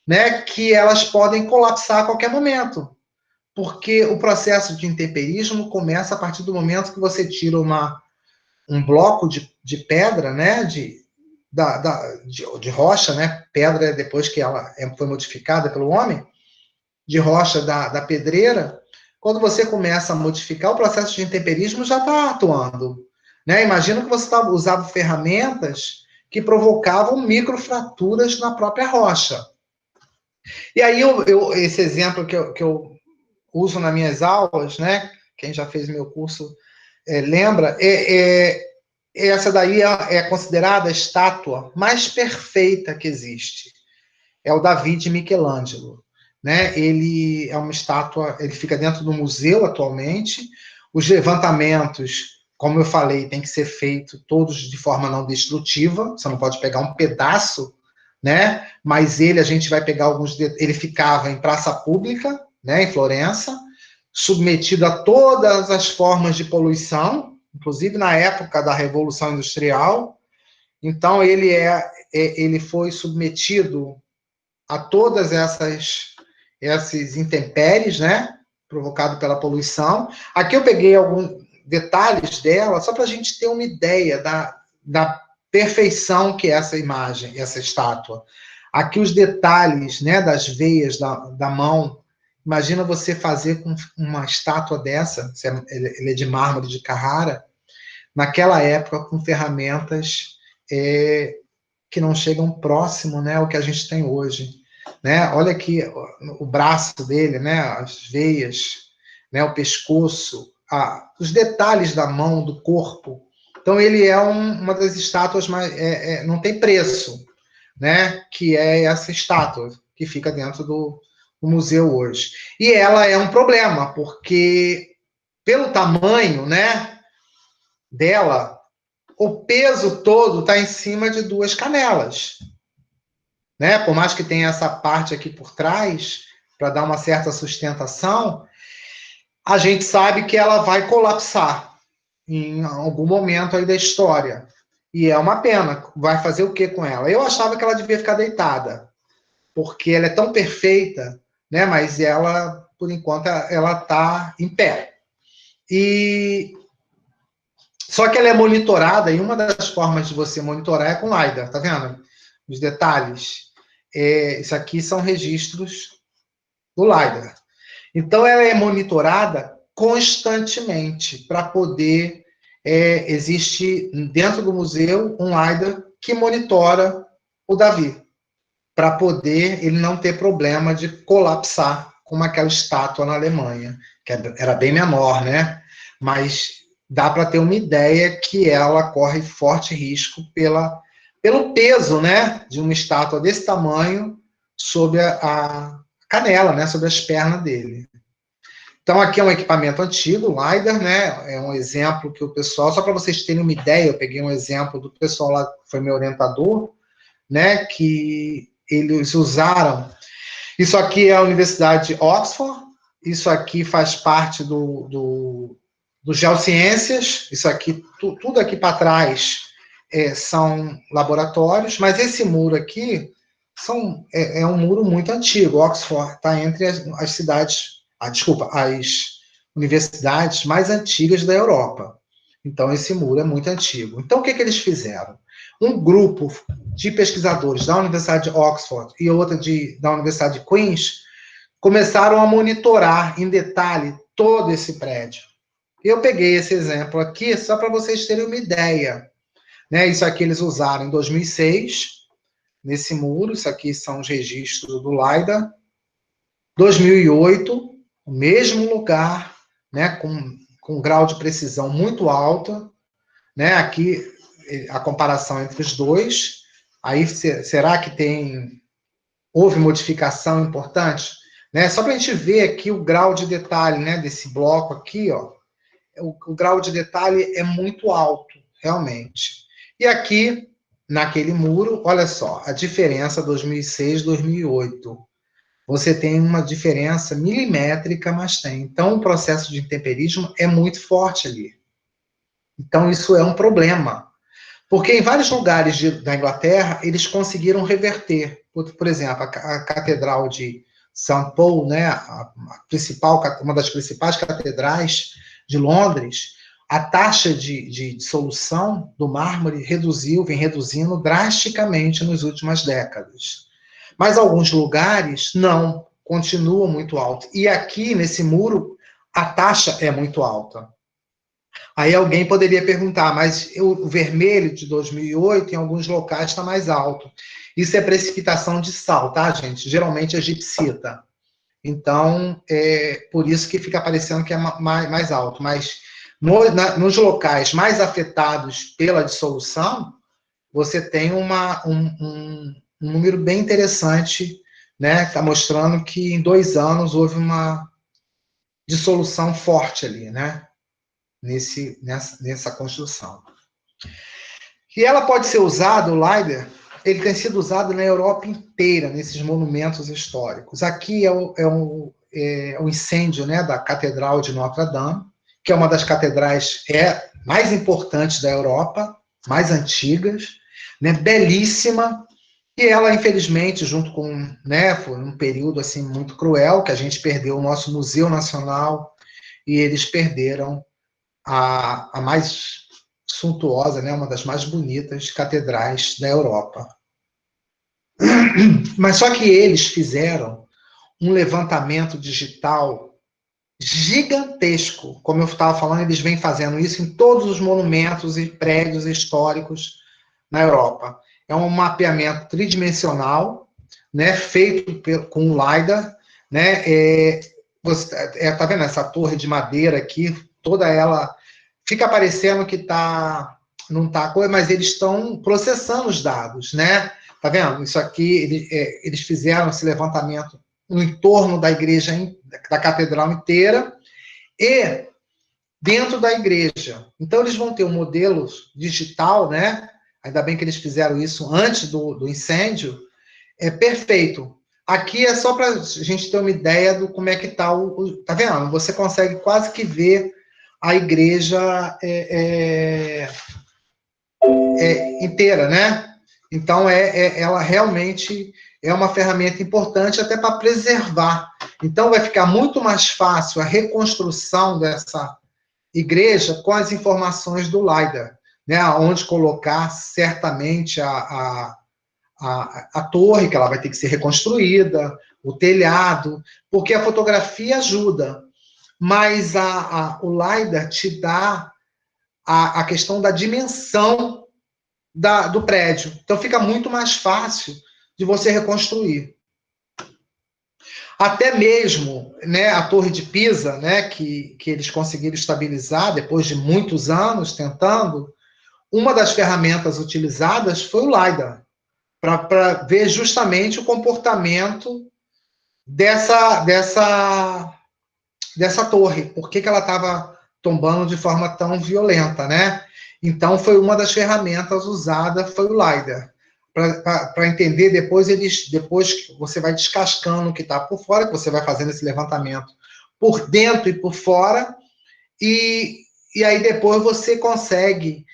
né, que elas podem colapsar a qualquer momento, porque o processo de intemperismo começa a partir do momento que você tira um bloco de pedra, né, de rocha, né, pedra depois que ela foi modificada pelo homem, de rocha da pedreira. Quando você começa a modificar, o processo de intemperismo já está atuando, né? Imagina que você usava ferramentas que provocavam microfraturas na própria rocha. E aí, esse exemplo que eu uso nas minhas aulas, né? Quem já fez meu curso lembra, essa daí é considerada a estátua mais perfeita que existe. É o Davi de Michelangelo, né? Ele é uma estátua, ele fica dentro do museu atualmente. Os levantamentos, como eu falei, tem que ser feito todos de forma não destrutiva. Você não pode pegar um pedaço, né? Mas a gente vai pegar alguns. Ele ficava em praça pública, né? Em Florença, submetido a todas as formas de poluição, inclusive na época da Revolução Industrial. Então ele foi submetido a todas esses intempéries, né, provocado pela poluição. Aqui eu peguei alguns detalhes dela, só para a gente ter uma ideia da perfeição que é essa imagem, essa estátua. Aqui os detalhes, né, das veias da mão. Imagina você fazer com uma estátua dessa, ele é de mármore de Carrara, naquela época com ferramentas que não chegam próximo, né, ao que a gente tem hoje, né? Olha aqui o braço dele, né, as veias, né, o pescoço, os detalhes da mão, do corpo. Então ele é uma das estátuas mais não tem preço, né? Que é essa estátua que fica dentro do museu hoje. E ela é um problema porque pelo tamanho, né, dela, o peso todo está em cima de duas canelas, né? Por mais que tenha essa parte aqui por trás, para dar uma certa sustentação, a gente sabe que ela vai colapsar em algum momento aí da história. E é uma pena. Vai fazer o que com ela? Eu achava que ela devia ficar deitada, porque ela é tão perfeita, né? Mas ela, por enquanto, ela está em pé. Só que ela é monitorada, e uma das formas de você monitorar é com LiDAR, tá vendo? Os detalhes. Isso aqui são registros do LiDAR. Então, ela é monitorada constantemente para poder... existe dentro do museu um LiDAR que monitora o Davi, para poder ele não ter problema de colapsar como aquela estátua na Alemanha, que era bem menor, né? Mas dá para ter uma ideia que ela corre forte risco pelo peso, né, de uma estátua desse tamanho sobre a canela, né, sobre as pernas dele. Então, aqui é um equipamento antigo, o LiDAR, né? É um exemplo que o pessoal, só para vocês terem uma ideia, eu peguei um exemplo do pessoal lá, que foi meu orientador, né? Que eles usaram. Isso aqui é a Universidade de Oxford, isso aqui faz parte do Geociências, isso aqui, tudo aqui para trás são laboratórios, mas esse muro aqui é um muro muito antigo. Oxford está entre as cidades, as universidades mais antigas da Europa. Então, esse muro é muito antigo. Então, o que eles fizeram? Um grupo de pesquisadores da Universidade de Oxford e outra da Universidade de Queen's começaram a monitorar em detalhe todo esse prédio. Eu peguei esse exemplo aqui só para vocês terem uma ideia. Né? Isso aqui eles usaram em 2006, nesse muro. Isso aqui são os registros do LiDAR. 2008, o mesmo lugar, né? com um grau de precisão muito alto. Né? Aqui, a comparação entre os dois. Aí, será que houve modificação importante? Né? Só para a gente ver aqui o grau de detalhe, né, desse bloco aqui, ó. O grau de detalhe é muito alto, realmente. E aqui, naquele muro, olha só, a diferença 2006, 2008. Você tem uma diferença milimétrica, mas tem. Então, o processo de intemperismo é muito forte ali. Então, isso é um problema. Porque em vários lugares da Inglaterra, eles conseguiram reverter. Por exemplo, a Catedral de St. Paul, né, uma das principais catedrais de Londres, a taxa de dissolução do mármore vem reduzindo drasticamente nas últimas décadas. Mas alguns lugares, não, continuam muito alto. E aqui, nesse muro, a taxa é muito alta. Aí alguém poderia perguntar, mas o vermelho de 2008 em alguns locais está mais alto. Isso é precipitação de sal, tá, gente? Geralmente é gipsita. Então, é por isso que fica parecendo que é mais alto. Mas nos locais mais afetados pela dissolução, você tem um número bem interessante, né? Está mostrando que em 2 anos houve uma dissolução forte ali, né? Nessa construção. E ela pode ser usada, o LiDAR, ele tem sido usado na Europa inteira, nesses monumentos históricos. Aqui é o incêndio, né, da Catedral de Notre Dame, que é uma das catedrais mais importantes da Europa, mais antigas, né, belíssima, e ela, infelizmente, junto com, né, foi um período assim muito cruel, que a gente perdeu o nosso Museu Nacional, e eles perderam a mais suntuosa, né, uma das mais bonitas catedrais da Europa. Mas só que eles fizeram um levantamento digital gigantesco. Como eu estava falando, eles vêm fazendo isso em todos os monumentos e prédios históricos na Europa. É um mapeamento tridimensional, né, feito com o LiDAR. Né, tá vendo essa torre de madeira aqui? Toda ela fica parecendo que não está coisa, mas eles estão processando os dados, né? Tá vendo? Isso aqui, eles fizeram esse levantamento no entorno da igreja, da catedral inteira, e dentro da igreja. Então, eles vão ter um modelo digital, né? Ainda bem que eles fizeram isso antes do incêndio. É perfeito. Aqui é só para a gente ter uma ideia do como é que está tá vendo? Você consegue quase que ver a igreja inteira, né? Então, ela realmente é uma ferramenta importante até para preservar. Então, vai ficar muito mais fácil a reconstrução dessa igreja com as informações do LiDAR, né? Onde colocar certamente a torre, que ela vai ter que ser reconstruída, o telhado, porque a fotografia ajuda, mas o LiDAR te dá a questão da dimensão do prédio. Então, fica muito mais fácil de você reconstruir. Até mesmo, né, a Torre de Pisa, né, que eles conseguiram estabilizar depois de muitos anos tentando, uma das ferramentas utilizadas foi o LiDAR, para ver justamente o comportamento dessa torre. Por que ela estava tombando de forma tão violenta, né? Então, foi uma das ferramentas usada, foi o LiDAR. Para entender, depois que você vai descascando o que está por fora, que você vai fazendo esse levantamento por dentro e por fora, e aí depois você consegue,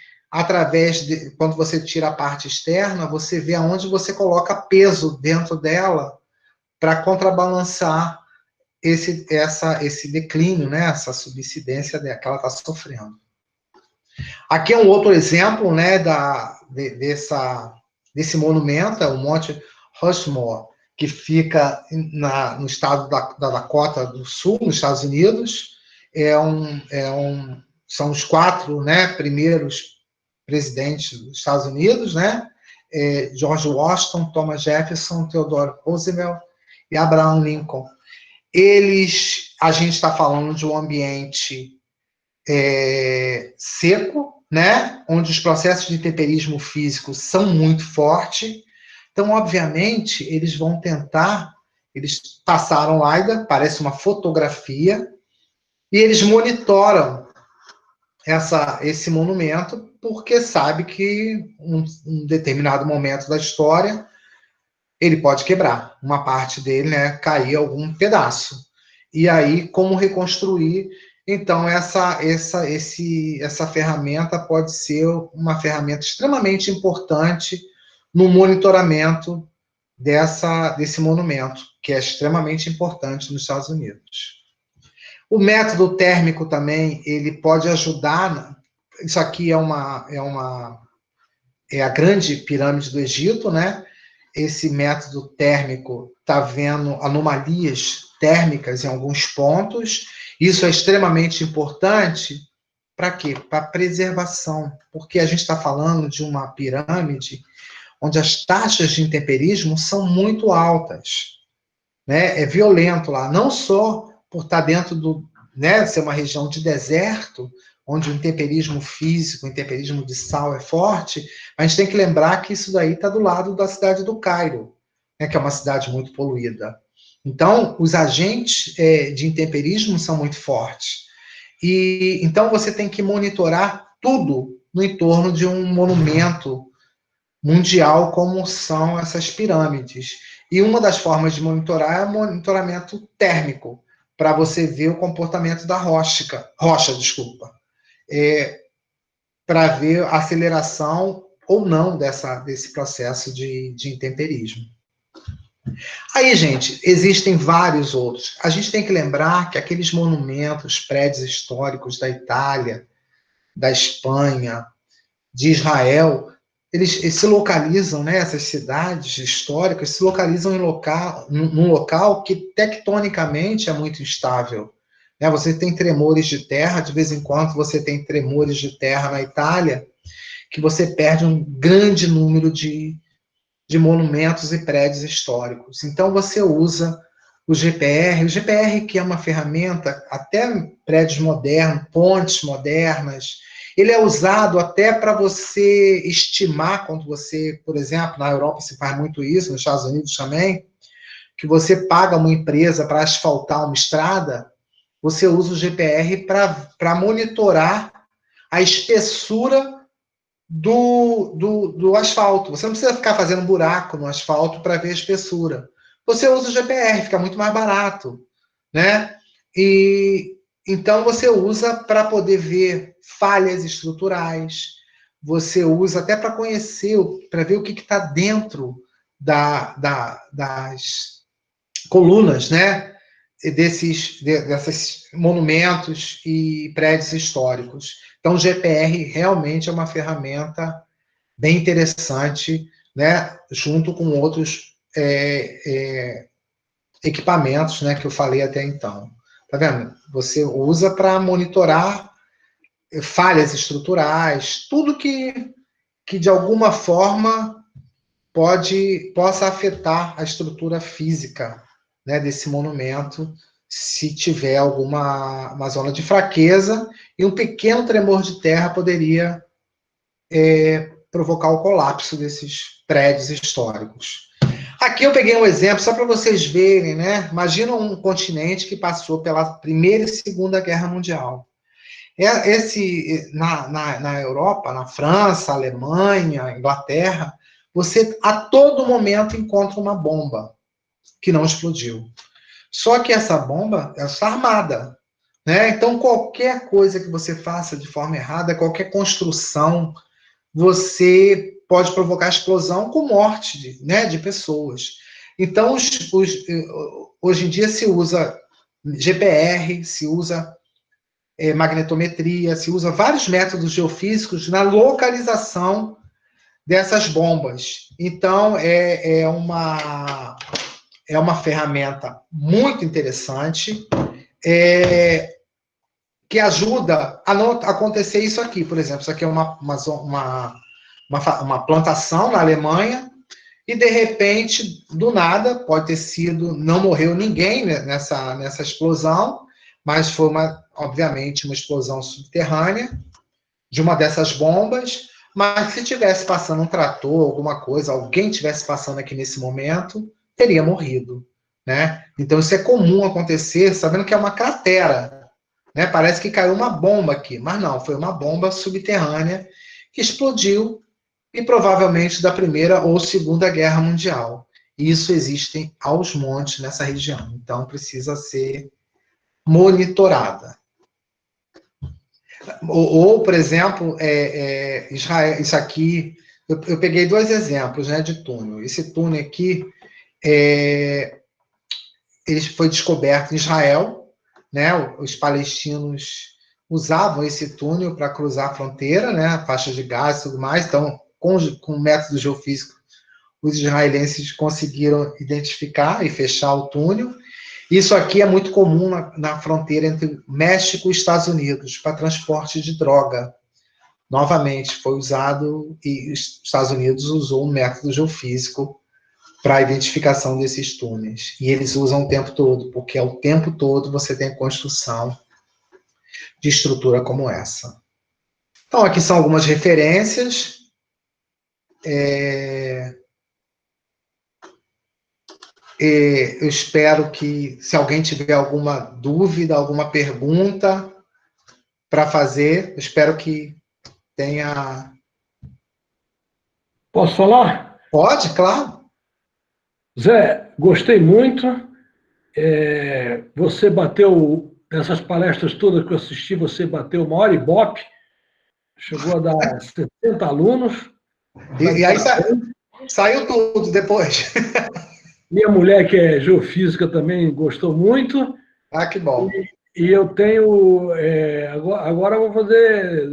quando você tira a parte externa, você vê aonde você coloca peso dentro dela para contrabalançar esse declínio, né, essa subsidência que ela está sofrendo. Aqui é um outro exemplo, né, desse monumento, é o Monte Rushmore, que fica no estado da Dakota do Sul, nos Estados Unidos. São os 4, né, primeiros presidentes dos Estados Unidos, né? George Washington, Thomas Jefferson, Theodore Roosevelt e Abraham Lincoln. A gente está falando de um ambiente seco, né? Onde os processos de temperismo físico são muito fortes. Então, obviamente, eles passaram LiDAR, parece uma fotografia, e eles monitoram esse monumento, porque sabe que um determinado momento da história ele pode quebrar, uma parte dele, né, cair algum pedaço. E aí, como reconstruir? Então, essa ferramenta pode ser uma ferramenta extremamente importante no monitoramento desse monumento, que é extremamente importante nos Estados Unidos. O método térmico também, ele pode ajudar. Isso aqui é a grande pirâmide do Egito, né? Esse método térmico está vendo anomalias térmicas em alguns pontos. Isso é extremamente importante para quê? Para preservação, porque a gente está falando de uma pirâmide onde as taxas de intemperismo são muito altas, né? É violento lá, não só por estar dentro né, ser uma região de deserto, onde o intemperismo físico, o intemperismo de sal é forte, mas a gente tem que lembrar que isso daí está do lado da cidade do Cairo, né, que é uma cidade muito poluída. Então, os agentes de intemperismo são muito fortes. E então você tem que monitorar tudo no entorno de um monumento mundial como são essas pirâmides. E uma das formas de monitorar é o monitoramento térmico, para você ver o comportamento da rocha, para ver a aceleração ou não desse processo de intemperismo. Aí, gente, existem vários outros. A gente tem que lembrar que aqueles monumentos, prédios históricos da Itália, da Espanha, de Israel, eles se localizam, né, essas cidades históricas se localizam num local que tectonicamente é muito instável. Né? Você tem tremores de terra, de vez em quando você tem tremores de terra na Itália, que você perde um grande número de monumentos e prédios históricos. Então você usa o GPR que é uma ferramenta, até prédios modernos, pontes modernas, ele é usado até para você estimar, quando você, por exemplo, na Europa se faz muito isso, nos Estados Unidos também, que você paga uma empresa para asfaltar uma estrada, você usa o GPR para monitorar a espessura do asfalto. Você não precisa ficar fazendo buraco no asfalto para ver a espessura. Você usa o GPR, fica muito mais barato, né? E então você usa para poder ver falhas estruturais, você usa até para conhecer, para ver o que está dentro das colunas, né? Desses monumentos e prédios históricos. Então, o GPR realmente é uma ferramenta bem interessante, né? Junto com outros equipamentos, né? Que eu falei até então. Tá vendo? Você usa para monitorar falhas estruturais, tudo que de alguma forma possa afetar a estrutura física, né, desse monumento, se tiver uma zona de fraqueza, e um pequeno tremor de terra poderia provocar o colapso desses prédios históricos. Aqui eu peguei um exemplo só para vocês verem, né? Imagina um continente que passou pela Primeira e Segunda Guerra Mundial. Na Europa, na França, Alemanha, Inglaterra, você a todo momento encontra uma bomba que não explodiu. Só que essa bomba está armada, né? Então, qualquer coisa que você faça de forma errada, qualquer construção, você pode provocar explosão com morte de pessoas. Então, hoje em dia se usa GPR, se usa magnetometria, se usa vários métodos geofísicos na localização dessas bombas. Então, é uma ferramenta muito interessante, que ajuda a não acontecer isso aqui. Por exemplo, isso aqui é uma plantação na Alemanha, e de repente, do nada, pode ter sido, não morreu ninguém nessa explosão, mas foi obviamente uma explosão subterrânea de uma dessas bombas. Mas se tivesse passando um trator, alguma coisa, alguém tivesse passando aqui nesse momento, teria morrido, né? Então isso é comum acontecer, sabendo que é uma cratera, né? Parece que caiu uma bomba aqui, mas não, foi uma bomba subterrânea que explodiu, e provavelmente da Primeira ou Segunda Guerra Mundial. Isso existe aos montes nessa região, então precisa ser monitorada. Ou por exemplo, Israel, isso aqui, eu peguei dois exemplos, né, de túnel. Esse túnel aqui, ele foi descoberto em Israel, né? Os palestinos usavam esse túnel para cruzar a fronteira, né? A faixa de Gaza e tudo mais. Então, com método geofísico, os israelenses conseguiram identificar e fechar o túnel. Isso aqui é muito comum na fronteira entre México e Estados Unidos, para transporte de droga. Novamente, foi usado, e os Estados Unidos usou um método geofísico para a identificação desses túneis. E eles usam o tempo todo, porque ao tempo todo você tem construção de estrutura como essa. Então, aqui são algumas referências. Eu espero que, se alguém tiver alguma dúvida, alguma pergunta para fazer, eu espero que tenha... Posso falar? Pode, claro. Zé, gostei muito. Você bateu, nessas palestras todas que eu assisti, você bateu o maior ibope, chegou a dar 70 alunos. Tá de E aí parabéns. saiu tudo depois. Minha mulher, que é geofísica, também gostou muito. Ah, que bom. E eu tenho. Agora eu vou fazer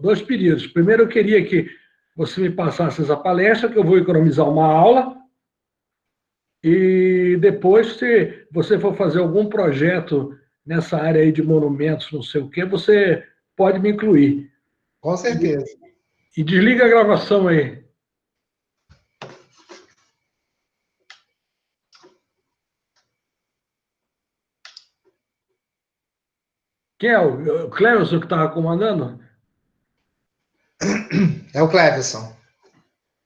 dois pedidos. Primeiro, eu queria que você me passasse essa palestra, que eu vou economizar uma aula. E depois, se você for fazer algum projeto nessa área aí de monumentos, não sei o quê, você pode me incluir. Com certeza. E desliga a gravação aí. Quem é o Cleverson que estava comandando? É o Cleverson.